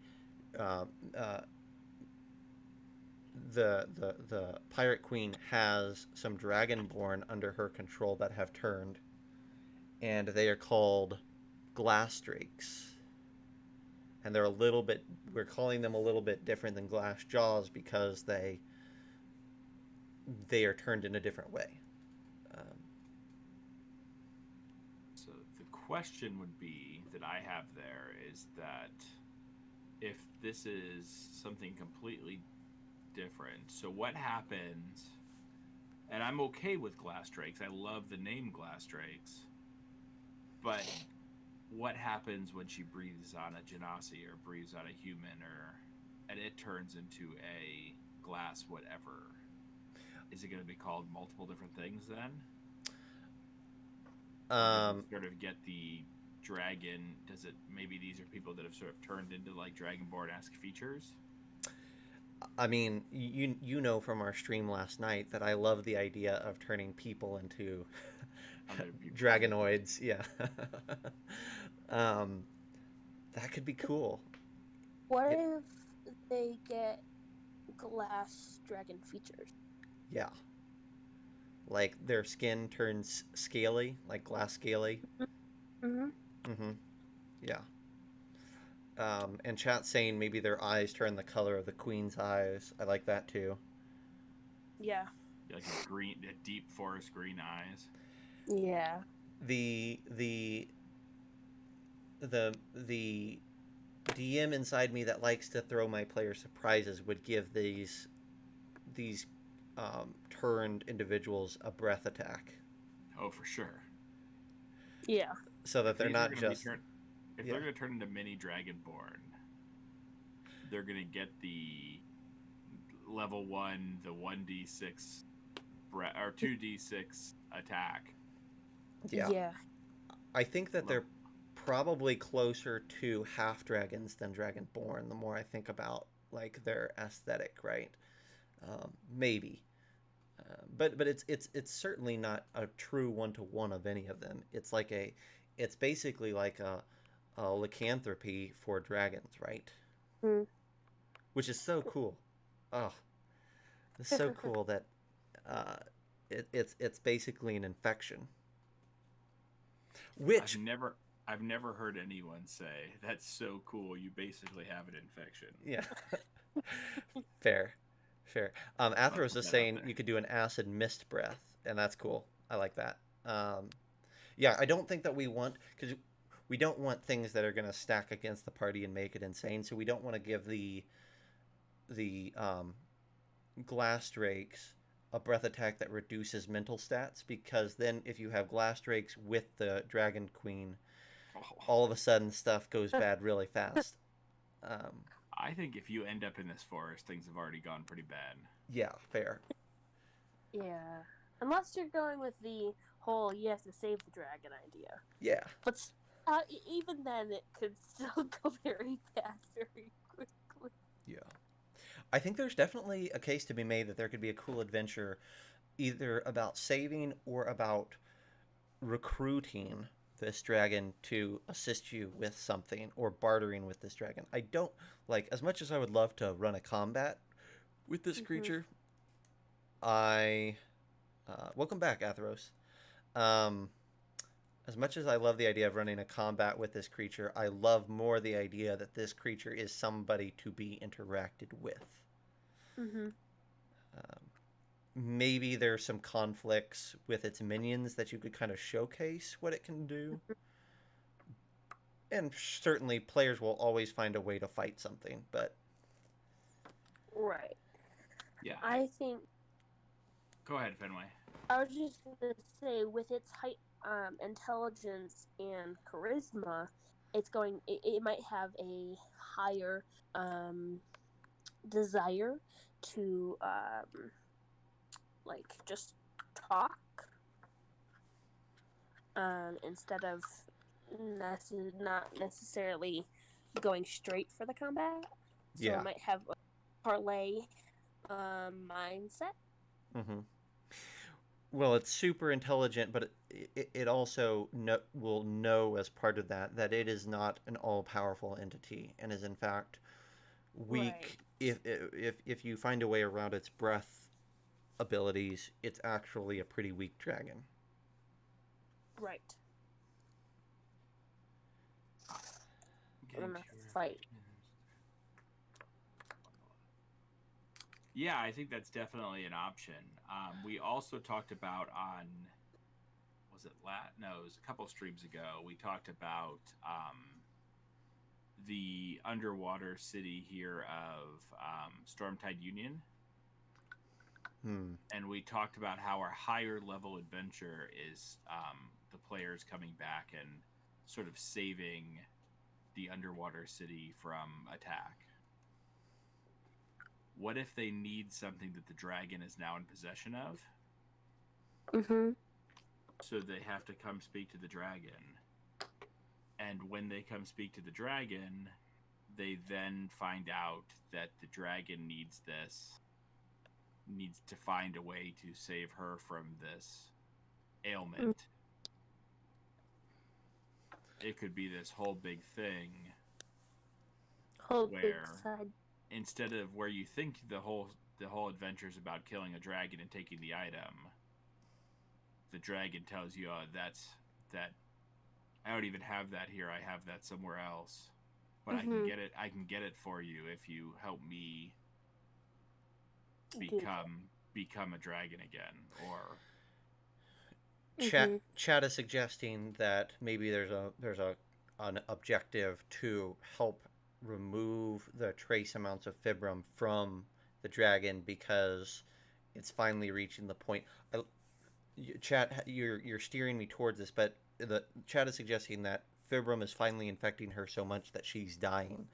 the Pirate Queen has some Dragonborn under her control that have turned, and they are called Glass Drakes. And they're we're calling them a little bit different than Glass Jaws because they are turned in a different way. So the question would be that I have there is that if this is something completely different, so what happens? And I'm okay with Glass Drakes. I love the name Glass Drakes. But what happens when she breathes on a Genasi or breathes on a human and it turns into a glass whatever? Is it going to be called multiple different things then? Sort of get the dragon. Does it? Maybe these are people that have sort of turned into like Dragonborn-esque features. I mean, you know from our stream last night that I love the idea of turning people into dragonoids. Yeah. That could be cool. What if they get glass dragon features? Yeah. Like their skin turns scaly, like glass scaly. Yeah. And chat saying maybe their eyes turn the color of the queen's eyes. I like that too. Yeah. Like a deep forest green eyes. Yeah. The DM inside me that likes to throw my players surprises would give these turned individuals a breath attack. Oh, for sure. Yeah. So that they're not just... If they're going to turn into mini Dragonborn, they're going to get the level 1, the 1d6 or 2d6 attack. Yeah. I think that they're probably closer to half dragons than Dragonborn. The more I think about like their aesthetic, right? Maybe, but it's certainly not a true one-to-one of any of them. It's basically like a lycanthropy for dragons, right? Which is so cool. Oh, it's so cool that it's basically an infection. Which I've never heard anyone say that's so cool. You basically have an infection. Yeah. Fair. Athros is saying you could do an acid mist breath, and that's cool. I like that. Yeah, I don't think that because we don't want things that are going to stack against the party and make it insane. So we don't want to give the glass drakes a breath attack that reduces mental stats, because then if you have glass drakes with the dragon queen, all of a sudden stuff goes bad really fast. I think if you end up in this forest, things have already gone pretty bad. Yeah, fair. Yeah. Unless you're going with the whole you have to save the dragon idea. Yeah. But even then, it could still go very bad very quickly. Yeah. I think there's definitely a case to be made that there could be a cool adventure either about saving or about recruiting this dragon to assist you with something, or bartering with this dragon. I don't like, as much as I would love to run a combat with this creature, I Welcome back, Atheros. Um, as much as I love the idea of running a combat with this creature, I love more the idea that this creature is somebody to be interacted with. Mm-hmm. Maybe there's some conflicts with its minions that you could kind of showcase what it can do. And certainly players will always find a way to fight something, but... Right. Yeah. I think... Go ahead, Fenway. I was just going to say, with its height, intelligence and charisma, it might have a higher desire to like just talk instead of not necessarily going straight for the combat. So Yeah. it might have a parlay mindset. Mm-hmm. Well, it's super intelligent, but it also will know as part of that it is not an all-powerful entity and is in fact weak. Right. If you find a way around its breath abilities, it's actually a pretty weak dragon. Right. I'm gonna fight. Yeah, I think that's definitely an option. We also talked about was it no, it was a couple streams ago. We talked about the underwater city here of Stormtide Union. And we talked about how our higher level adventure is the players coming back and sort of saving the underwater city from attack. What if they need something that the dragon is now in possession of? Mm-hmm. So they have to come speak to the dragon. And when they come speak to the dragon, they then find out that the dragon needs to find a way to save her from this ailment. It could be this whole big thing where instead of where you think the whole adventure is about killing a dragon and taking the item, the dragon tells you, that I don't even have that here. I have that somewhere else, but I can get it for you if you help me become a dragon again. Or Chat is suggesting that maybe there's an objective to help remove the trace amounts of fibrum from the dragon because it's finally reaching the point. Chat, you're steering me towards this, but the chat is suggesting that fibrum is finally infecting her so much that she's dying.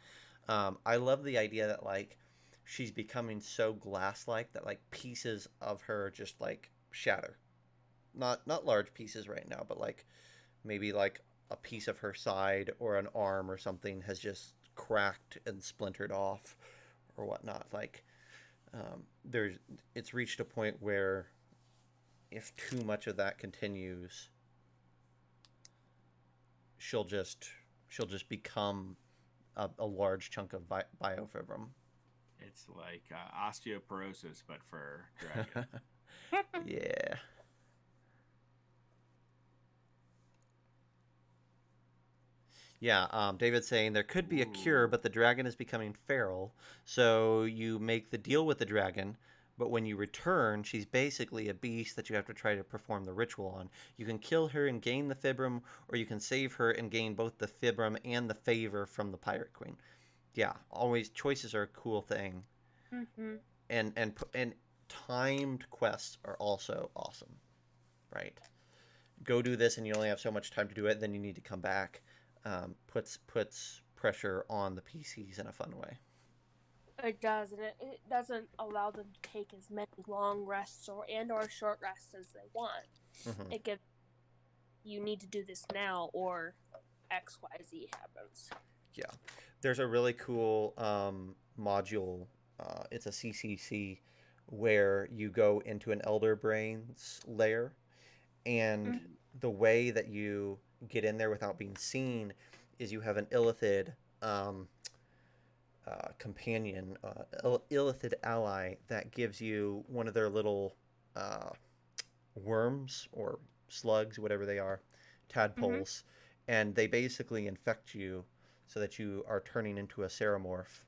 I love the idea that like she's becoming so glass-like that like pieces of her just like shatter. Not large pieces right now, but like maybe like a piece of her side or an arm or something has just cracked and splintered off or whatnot. Like it's reached a point where if too much of that continues, she'll just become a large chunk of biofibrum. It's like osteoporosis, but for dragons. Yeah. Yeah, David's saying there could be a cure, but the dragon is becoming feral. So you make the deal with the dragon, but when you return, she's basically a beast that you have to try to perform the ritual on. You can kill her and gain the fibrum, or you can save her and gain both the fibrum and the favor from the pirate queen. Yeah, always choices are a cool thing. Mm-hmm. And timed quests are also awesome, right? Go do this, and you only have so much time to do it. Then you need to come back. Puts pressure on the PCs in a fun way. It does, and it doesn't allow them to take as many long rests or short rests as they want. Mm-hmm. It gives you need to do this now, or XYZ happens. Yeah, there's a really cool module. It's a CCC where you go into an Elder Brains lair, and the way that you get in there without being seen is you have an illithid companion, illithid ally that gives you one of their little worms or slugs, whatever they are, Mm-hmm. tadpoles, and they basically infect you so that you are turning into a ceramorph.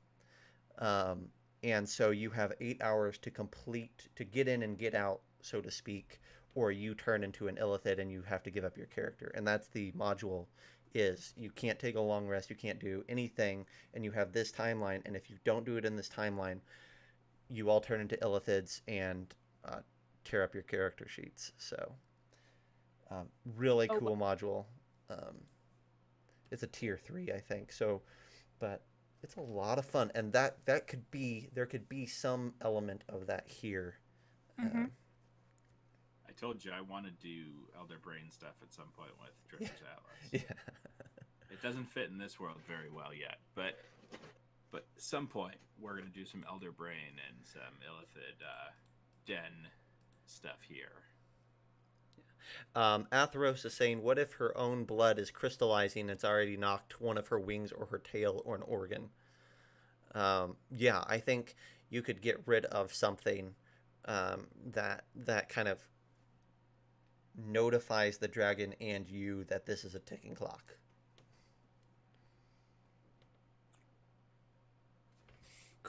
Um, and so you have 8 hours to complete, to get in and get out, so to speak, or you turn into an illithid and you have to give up your character. And that's the module is you can't take a long rest, you can't do anything, and you have this timeline. And if you don't do it in this timeline, you all turn into illithids and uh, tear up your character sheets. So really Oh, cool module. Um, it's a tier 3, I think. So, but it's a lot of fun, and that could be there could be some element of that here. mm-hmm. I told you I want to do Elder Brain stuff at some point with Drifter's Atlas. Yeah. It doesn't fit in this world very well yet, but at some point we're gonna do some Elder Brain and some Illithid Den stuff here. Atheros is saying, what if her own blood is crystallizing and it's already knocked one of her wings or her tail or an organ? Yeah, I think you could get rid of something that kind of notifies the dragon and you that this is a ticking clock.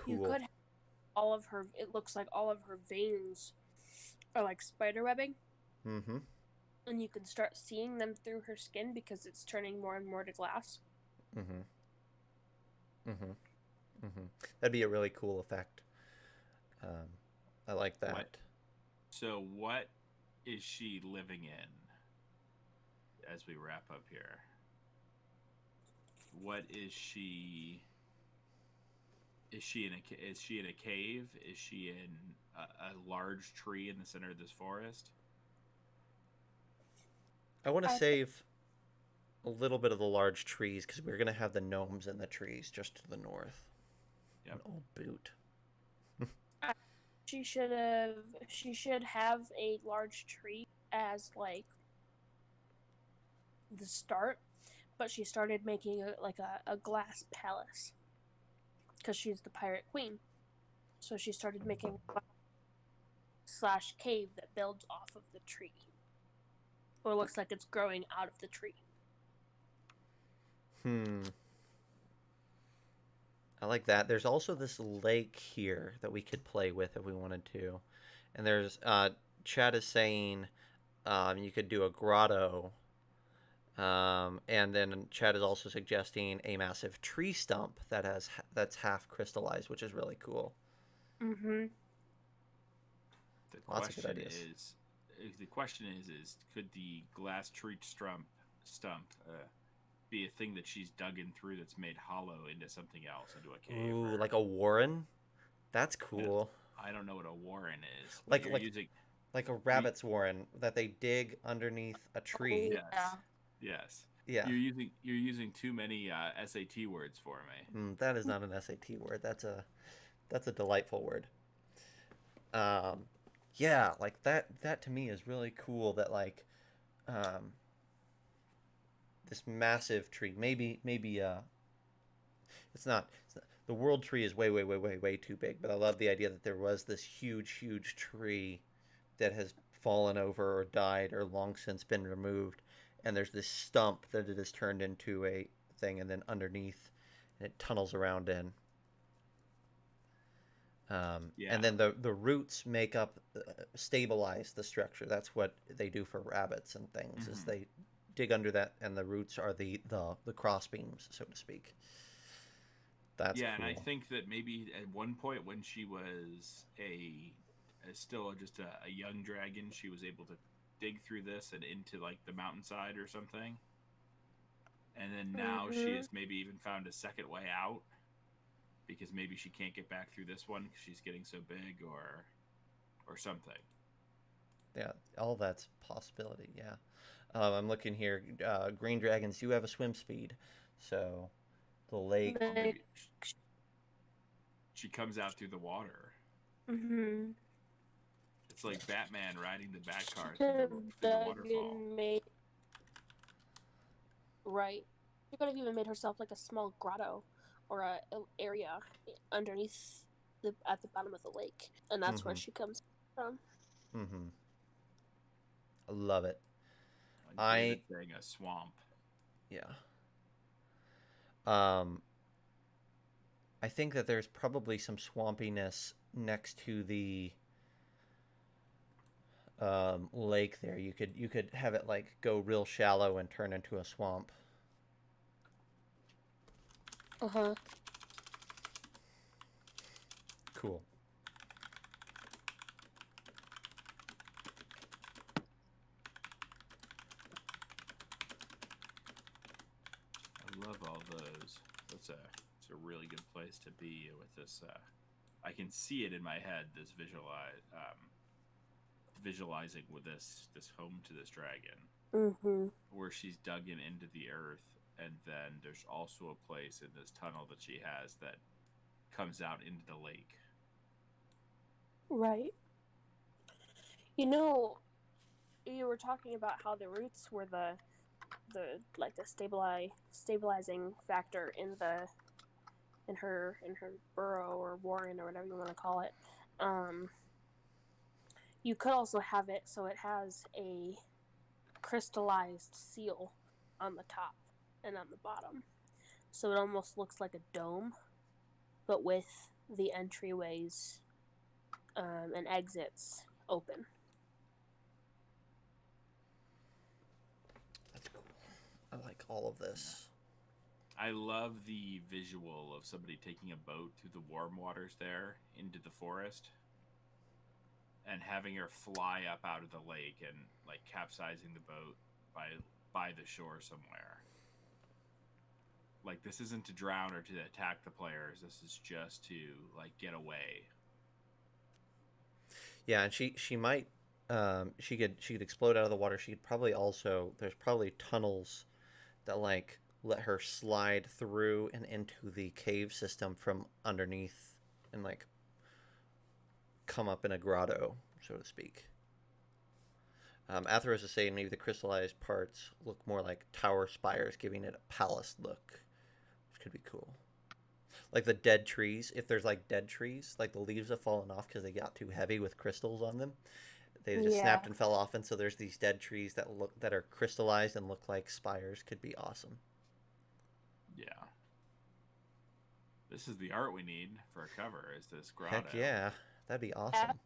You Cool. could have all of her. It looks like all of her veins are like spider webbing, Mm-hmm. and you can start seeing them through her skin because it's turning more and more to glass. Mm-hmm. Mm-hmm. Mm-hmm. That'd be a really cool effect. I like that. What is she living in as we wrap up here? What is she? Is she in a cave? Is she in a large tree in the center of this forest? I want to I- save a little bit of the large trees because we're gonna have the gnomes in the trees just to the north. Yep. An old boot. She should have. She should have a large tree as like the start, but she started making a glass palace because she's the pirate queen. So she started making slash cave that builds off of the tree, or looks like it's growing out of the tree. I like that. There's also this lake here that we could play with if we wanted to. And there's Chad is saying you could do a grotto. And then Chad is also suggesting a massive tree stump that's half crystallized, which is really cool. Mm-hmm. Lots of good ideas. The question is could the glass tree stump be a thing that she's dug in through that's made hollow into something else, into a cave? Ooh, like a warren? That's cool. I don't know what a warren is. Like a rabbit's warren that they dig underneath a tree. Yes. Yeah. You're using too many SAT words for me. That is not an SAT word. That's a delightful word. Yeah, like that to me is really cool that like this massive tree. Maybe it's not the world tree is way too big, but I love the idea that there was this huge tree that has fallen over or died or long since been removed, and there's this stump that it has turned into a thing, and then underneath and it tunnels around in. And then the roots make up, stabilize the structure. That's what they do for rabbits and things. Is they dig under that, and the roots are the cross beams, so to speak. That's cool. And I think that maybe at one point when she was still just a young dragon, she was able to dig through this and into like the mountainside or something. And then now she has maybe even found a second way out, because maybe she can't get back through this one because she's getting so big or something. Yeah, all that's possibility. Yeah, I'm looking here. Green dragons do have a swim speed, so the lake. Well, maybe she comes out through the water. Mm-hmm. It's like Batman riding the Batcar through the waterfall. Right. She could have even made herself like a small grotto or a area underneath at the bottom of the lake, and that's where she comes from. love it. Like David saying a swamp. Yeah. I think that there's probably some swampiness next to the lake there. You could have it like go real shallow and turn into a swamp. Uh-huh. Cool. I love all those. It's a really good place to be with this. I can see it in my head. This visualizing with this home to this dragon, where she's dug into the earth, and then there's also a place in this tunnel that she has that comes out into the lake. Right. You know, you were talking about how the roots were the stabilizing factor in her burrow or warren or whatever you want to call it. You could also have it so it has a crystallized seal on the top and on the bottom, so it almost looks like a dome, but with the entryways and exits open. That's cool. I like all of this. I love the visual of somebody taking a boat through the warm waters there into the forest and having her fly up out of the lake and like capsizing the boat by the shore somewhere. Like, this isn't to drown or to attack the players. This is just to like get away. Yeah, and she might she could explode out of the water. She could probably also, there's probably tunnels that like let her slide through and into the cave system from underneath and like come up in a grotto, so to speak. Atheros is saying maybe the crystallized parts look more like tower spires, giving it a palace look, which could be cool. Like the dead trees, if there's like dead trees, like the leaves have fallen off because they got too heavy with crystals on them. They just snapped and fell off, and so there's these dead trees that are crystallized and look like spires. Could be awesome. Yeah. This is the art we need for a cover, is this grotto. Heck yeah. That'd be awesome.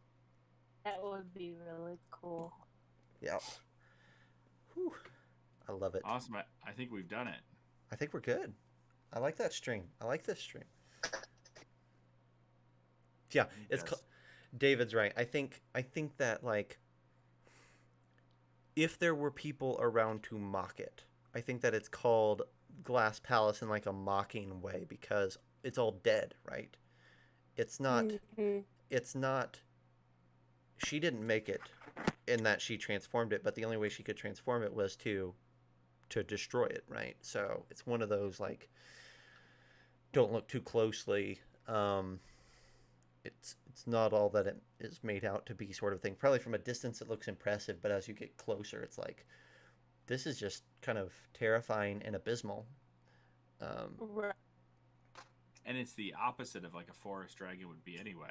That would be really cool. Yep. Whew. I love it. Awesome. I think we've done it. I think we're good. I like that stream. I like this stream. Yeah, it's David's right. I think that like if there were people around to mock it, I think that it's called Glass Palace in like a mocking way because it's all dead, right? It's not it's not she didn't make it in that she transformed it, but the only way she could transform it was to destroy it, right? So it's one of those like don't look too closely. It's not all that it is made out to be, sort of thing. Probably from a distance it looks impressive, but as you get closer, it's like this is just kind of terrifying and abysmal. Right. And it's the opposite of like a forest dragon would be anyway.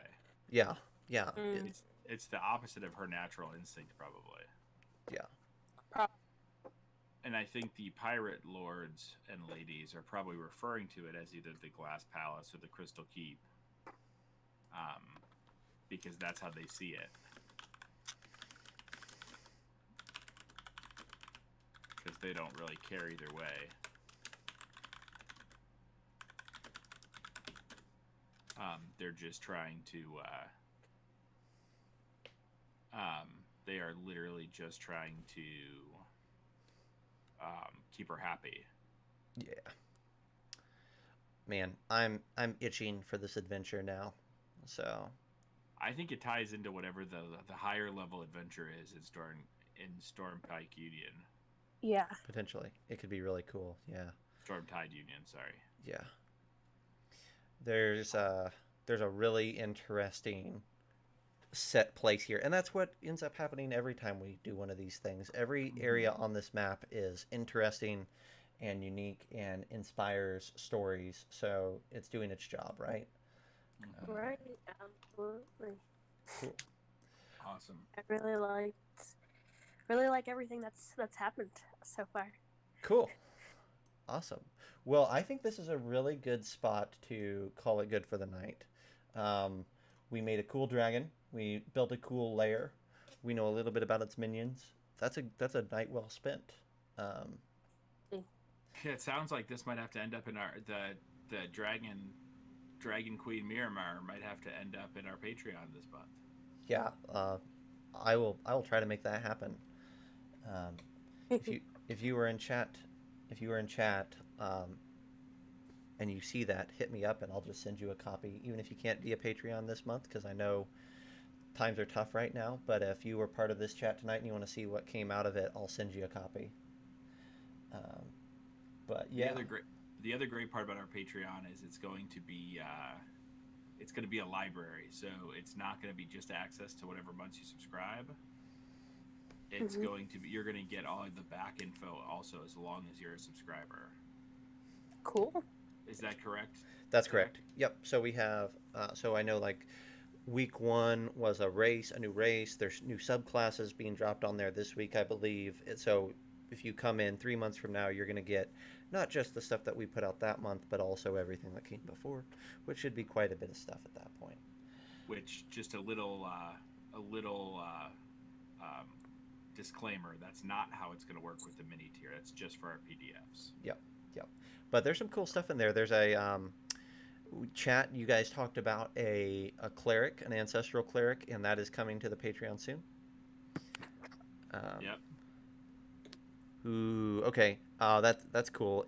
Yeah. It's the opposite of her natural instinct, probably. Yeah. And I think the pirate lords and ladies are probably referring to it as either the Glass Palace or the Crystal Keep, because that's how they see it. Because they don't really care either way. They're just trying to. They are literally just trying to keep her happy. Yeah. Man, I'm itching for this adventure now. So I think it ties into whatever the higher level adventure is in Stormpike Union. Yeah. Potentially. It could be really cool. Yeah. Stormtide Union, sorry. Yeah. There's a really interesting set place here, and that's what ends up happening every time we do one of these things. Every area on this map is interesting and unique and inspires stories, so it's doing its job, right? Right, absolutely. Cool. Awesome. I really liked really like everything that's happened so far. Cool. Awesome. Well, I think this is a really good spot to call it good for the night. Um, we made a cool dragon. We built a cool lair. We know a little bit about its minions. That's a night well spent. Um, Yeah, it sounds like this might have to end up in the Dragon Queen Miramar might have to end up in our Patreon this month. yeah, I will try to make that happen. Um, if you were in chat, if you were in chat, and you see that, hit me up and I'll just send you a copy, even if you can't be a Patreon this month, because I know times are tough right now. But if you were part of this chat tonight and you want to see what came out of it, I'll send you a copy. Um, but yeah, The other great part about our Patreon is it's going to be a library, so it's not going to be just access to whatever months you subscribe. It's going to be, you're going to get all of the back info also, as long as you're a subscriber. Cool. Is that correct? that's correct. Yep. So we have, so I know like week 1 was a new race. There's new subclasses being dropped on there this week, I believe. So if you come in 3 months from now, you're going to get not just the stuff that we put out that month, but also everything that came before, which should be quite a bit of stuff at that point. Which, just a little disclaimer, that's not how it's going to work with the mini tier. That's just for our PDFs. Yep. But there's some cool stuff in there. There's a chat. You guys talked about a cleric, an ancestral cleric, and that is coming to the Patreon soon. Yep. Ooh, okay. That's cool.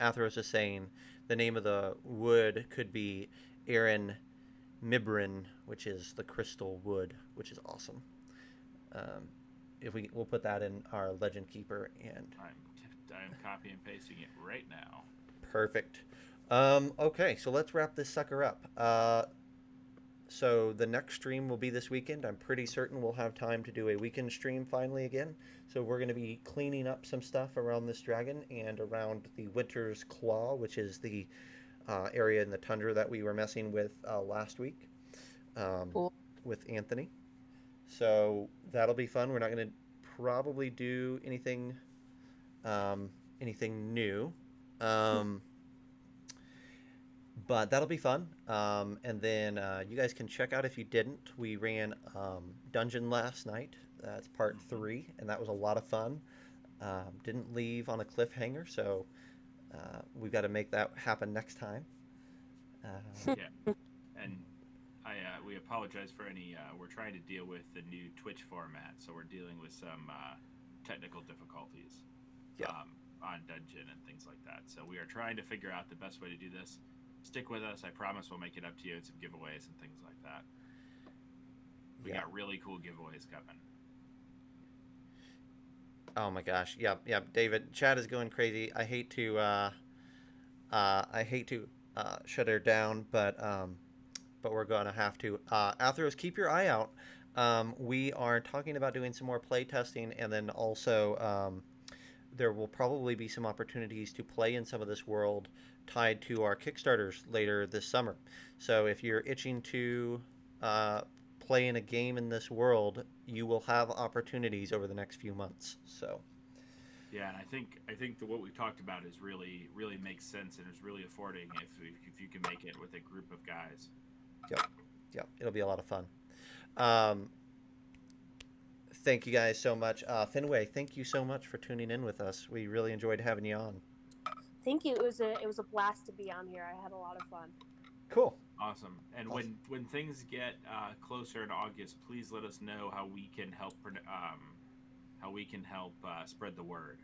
Atheros is saying the name of the wood could be Aaron Mibrin, which is the crystal wood, which is awesome. We'll put that in our Legend Keeper, and I'm copy and pasting it right now. perfect. Okay, so let's wrap this sucker up. So the next stream will be this weekend. I'm pretty certain we'll have time to do a weekend stream finally again. So we're going to be cleaning up some stuff around this dragon and around the Winter's Claw, which is the area in the tundra that we were messing with last week Cool. with Anthony. So that'll be fun. We're not going to probably do anything new. But that'll be fun. And then you guys can check out, if you didn't, we ran Dungeon last night. That's part 3, and that was a lot of fun. Didn't leave on a cliffhanger, so we've got to make that happen next time. Yeah, and we apologize for any. We're trying to deal with the new Twitch format, so we're dealing with some technical difficulties on Dungeon and things like that. So we are trying to figure out the best way to do this. Stick with us. I promise we'll make it up to you in some giveaways and things like that. We got really cool giveaways coming. Oh my gosh. Yep. David, chat is going crazy. I hate to shut her down, but we're gonna have to. Atheros, keep your eye out. We are talking about doing some more play testing, and then also there will probably be some opportunities to play in some of this world tied to our Kickstarters later this summer. So if you're itching to play in a game in this world, you will have opportunities over the next few months. So yeah, and I think what we've talked about is really makes sense, and is really affording if you can make it with a group of guys. Yep, it'll be a lot of fun. Thank you guys so much. Fenway, thank you so much for tuning in with us. We really enjoyed having you on. Thank you. It was a blast to be on here. I had a lot of fun. Cool. Awesome. And when things get closer in August, please let us know how we can help spread the word.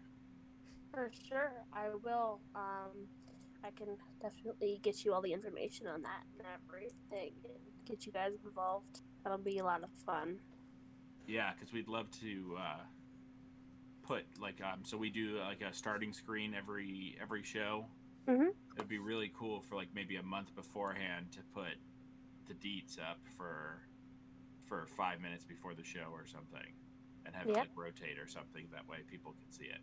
For sure, I will. I can definitely get you all the information on that and everything, and get you guys involved. That'll be a lot of fun. Yeah, because we'd love to put so we do like a starting screen every show. Mm-hmm. It'd be really cool for like maybe a month beforehand to put the deets up for 5 minutes before the show or something, and have it like rotate or something. That way people can see it.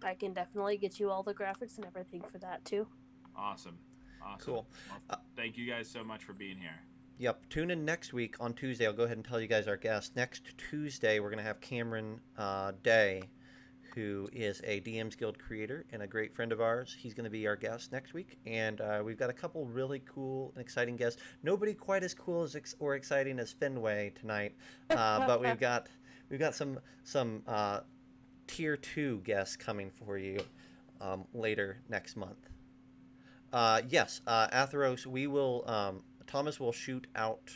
I can definitely get you all the graphics and everything for that too. Awesome. Cool. Well, thank you guys so much for being here. Yep. Tune in next week on Tuesday. I'll go ahead and tell you guys our guest. Next Tuesday, we're going to have Cameron Day, who is a DM's Guild creator and a great friend of ours. He's going to be our guest next week, and we've got a couple really cool and exciting guests. Nobody quite as cool as or exciting as Fenway tonight, but we've got some tier 2 guests coming for you later next month. Yes, Atheros, we will. Thomas will shoot out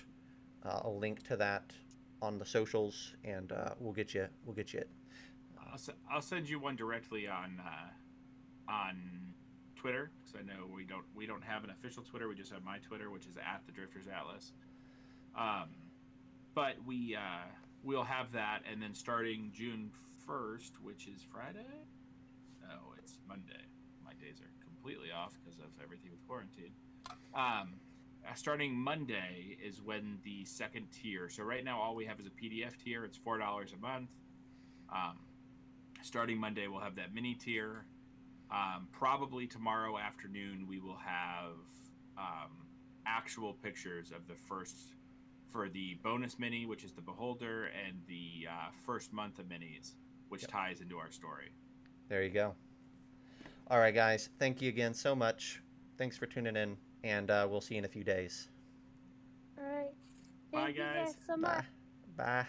a link to that on the socials, and we'll get you it. I'll send you one directly on Twitter, because I know we don't have an official Twitter. We just have my Twitter, which is at the Drifters Atlas. But we'll have that, and then starting June 1st, which is Friday. No, it's Monday. My days are completely off because of everything with quarantine. Starting Monday is when the second tier. So right now all we have is a PDF tier. It's $4 a month. Starting Monday we'll have that mini tier. Probably tomorrow afternoon we will have actual pictures of the first, for the bonus mini, which is the Beholder, and the first month of minis, which ties into our story. There you go. All right, guys. Thank you again so much. Thanks for tuning in, and we'll see you in a few days. All right. Bye, Thank you guys. so much. Bye. Bye.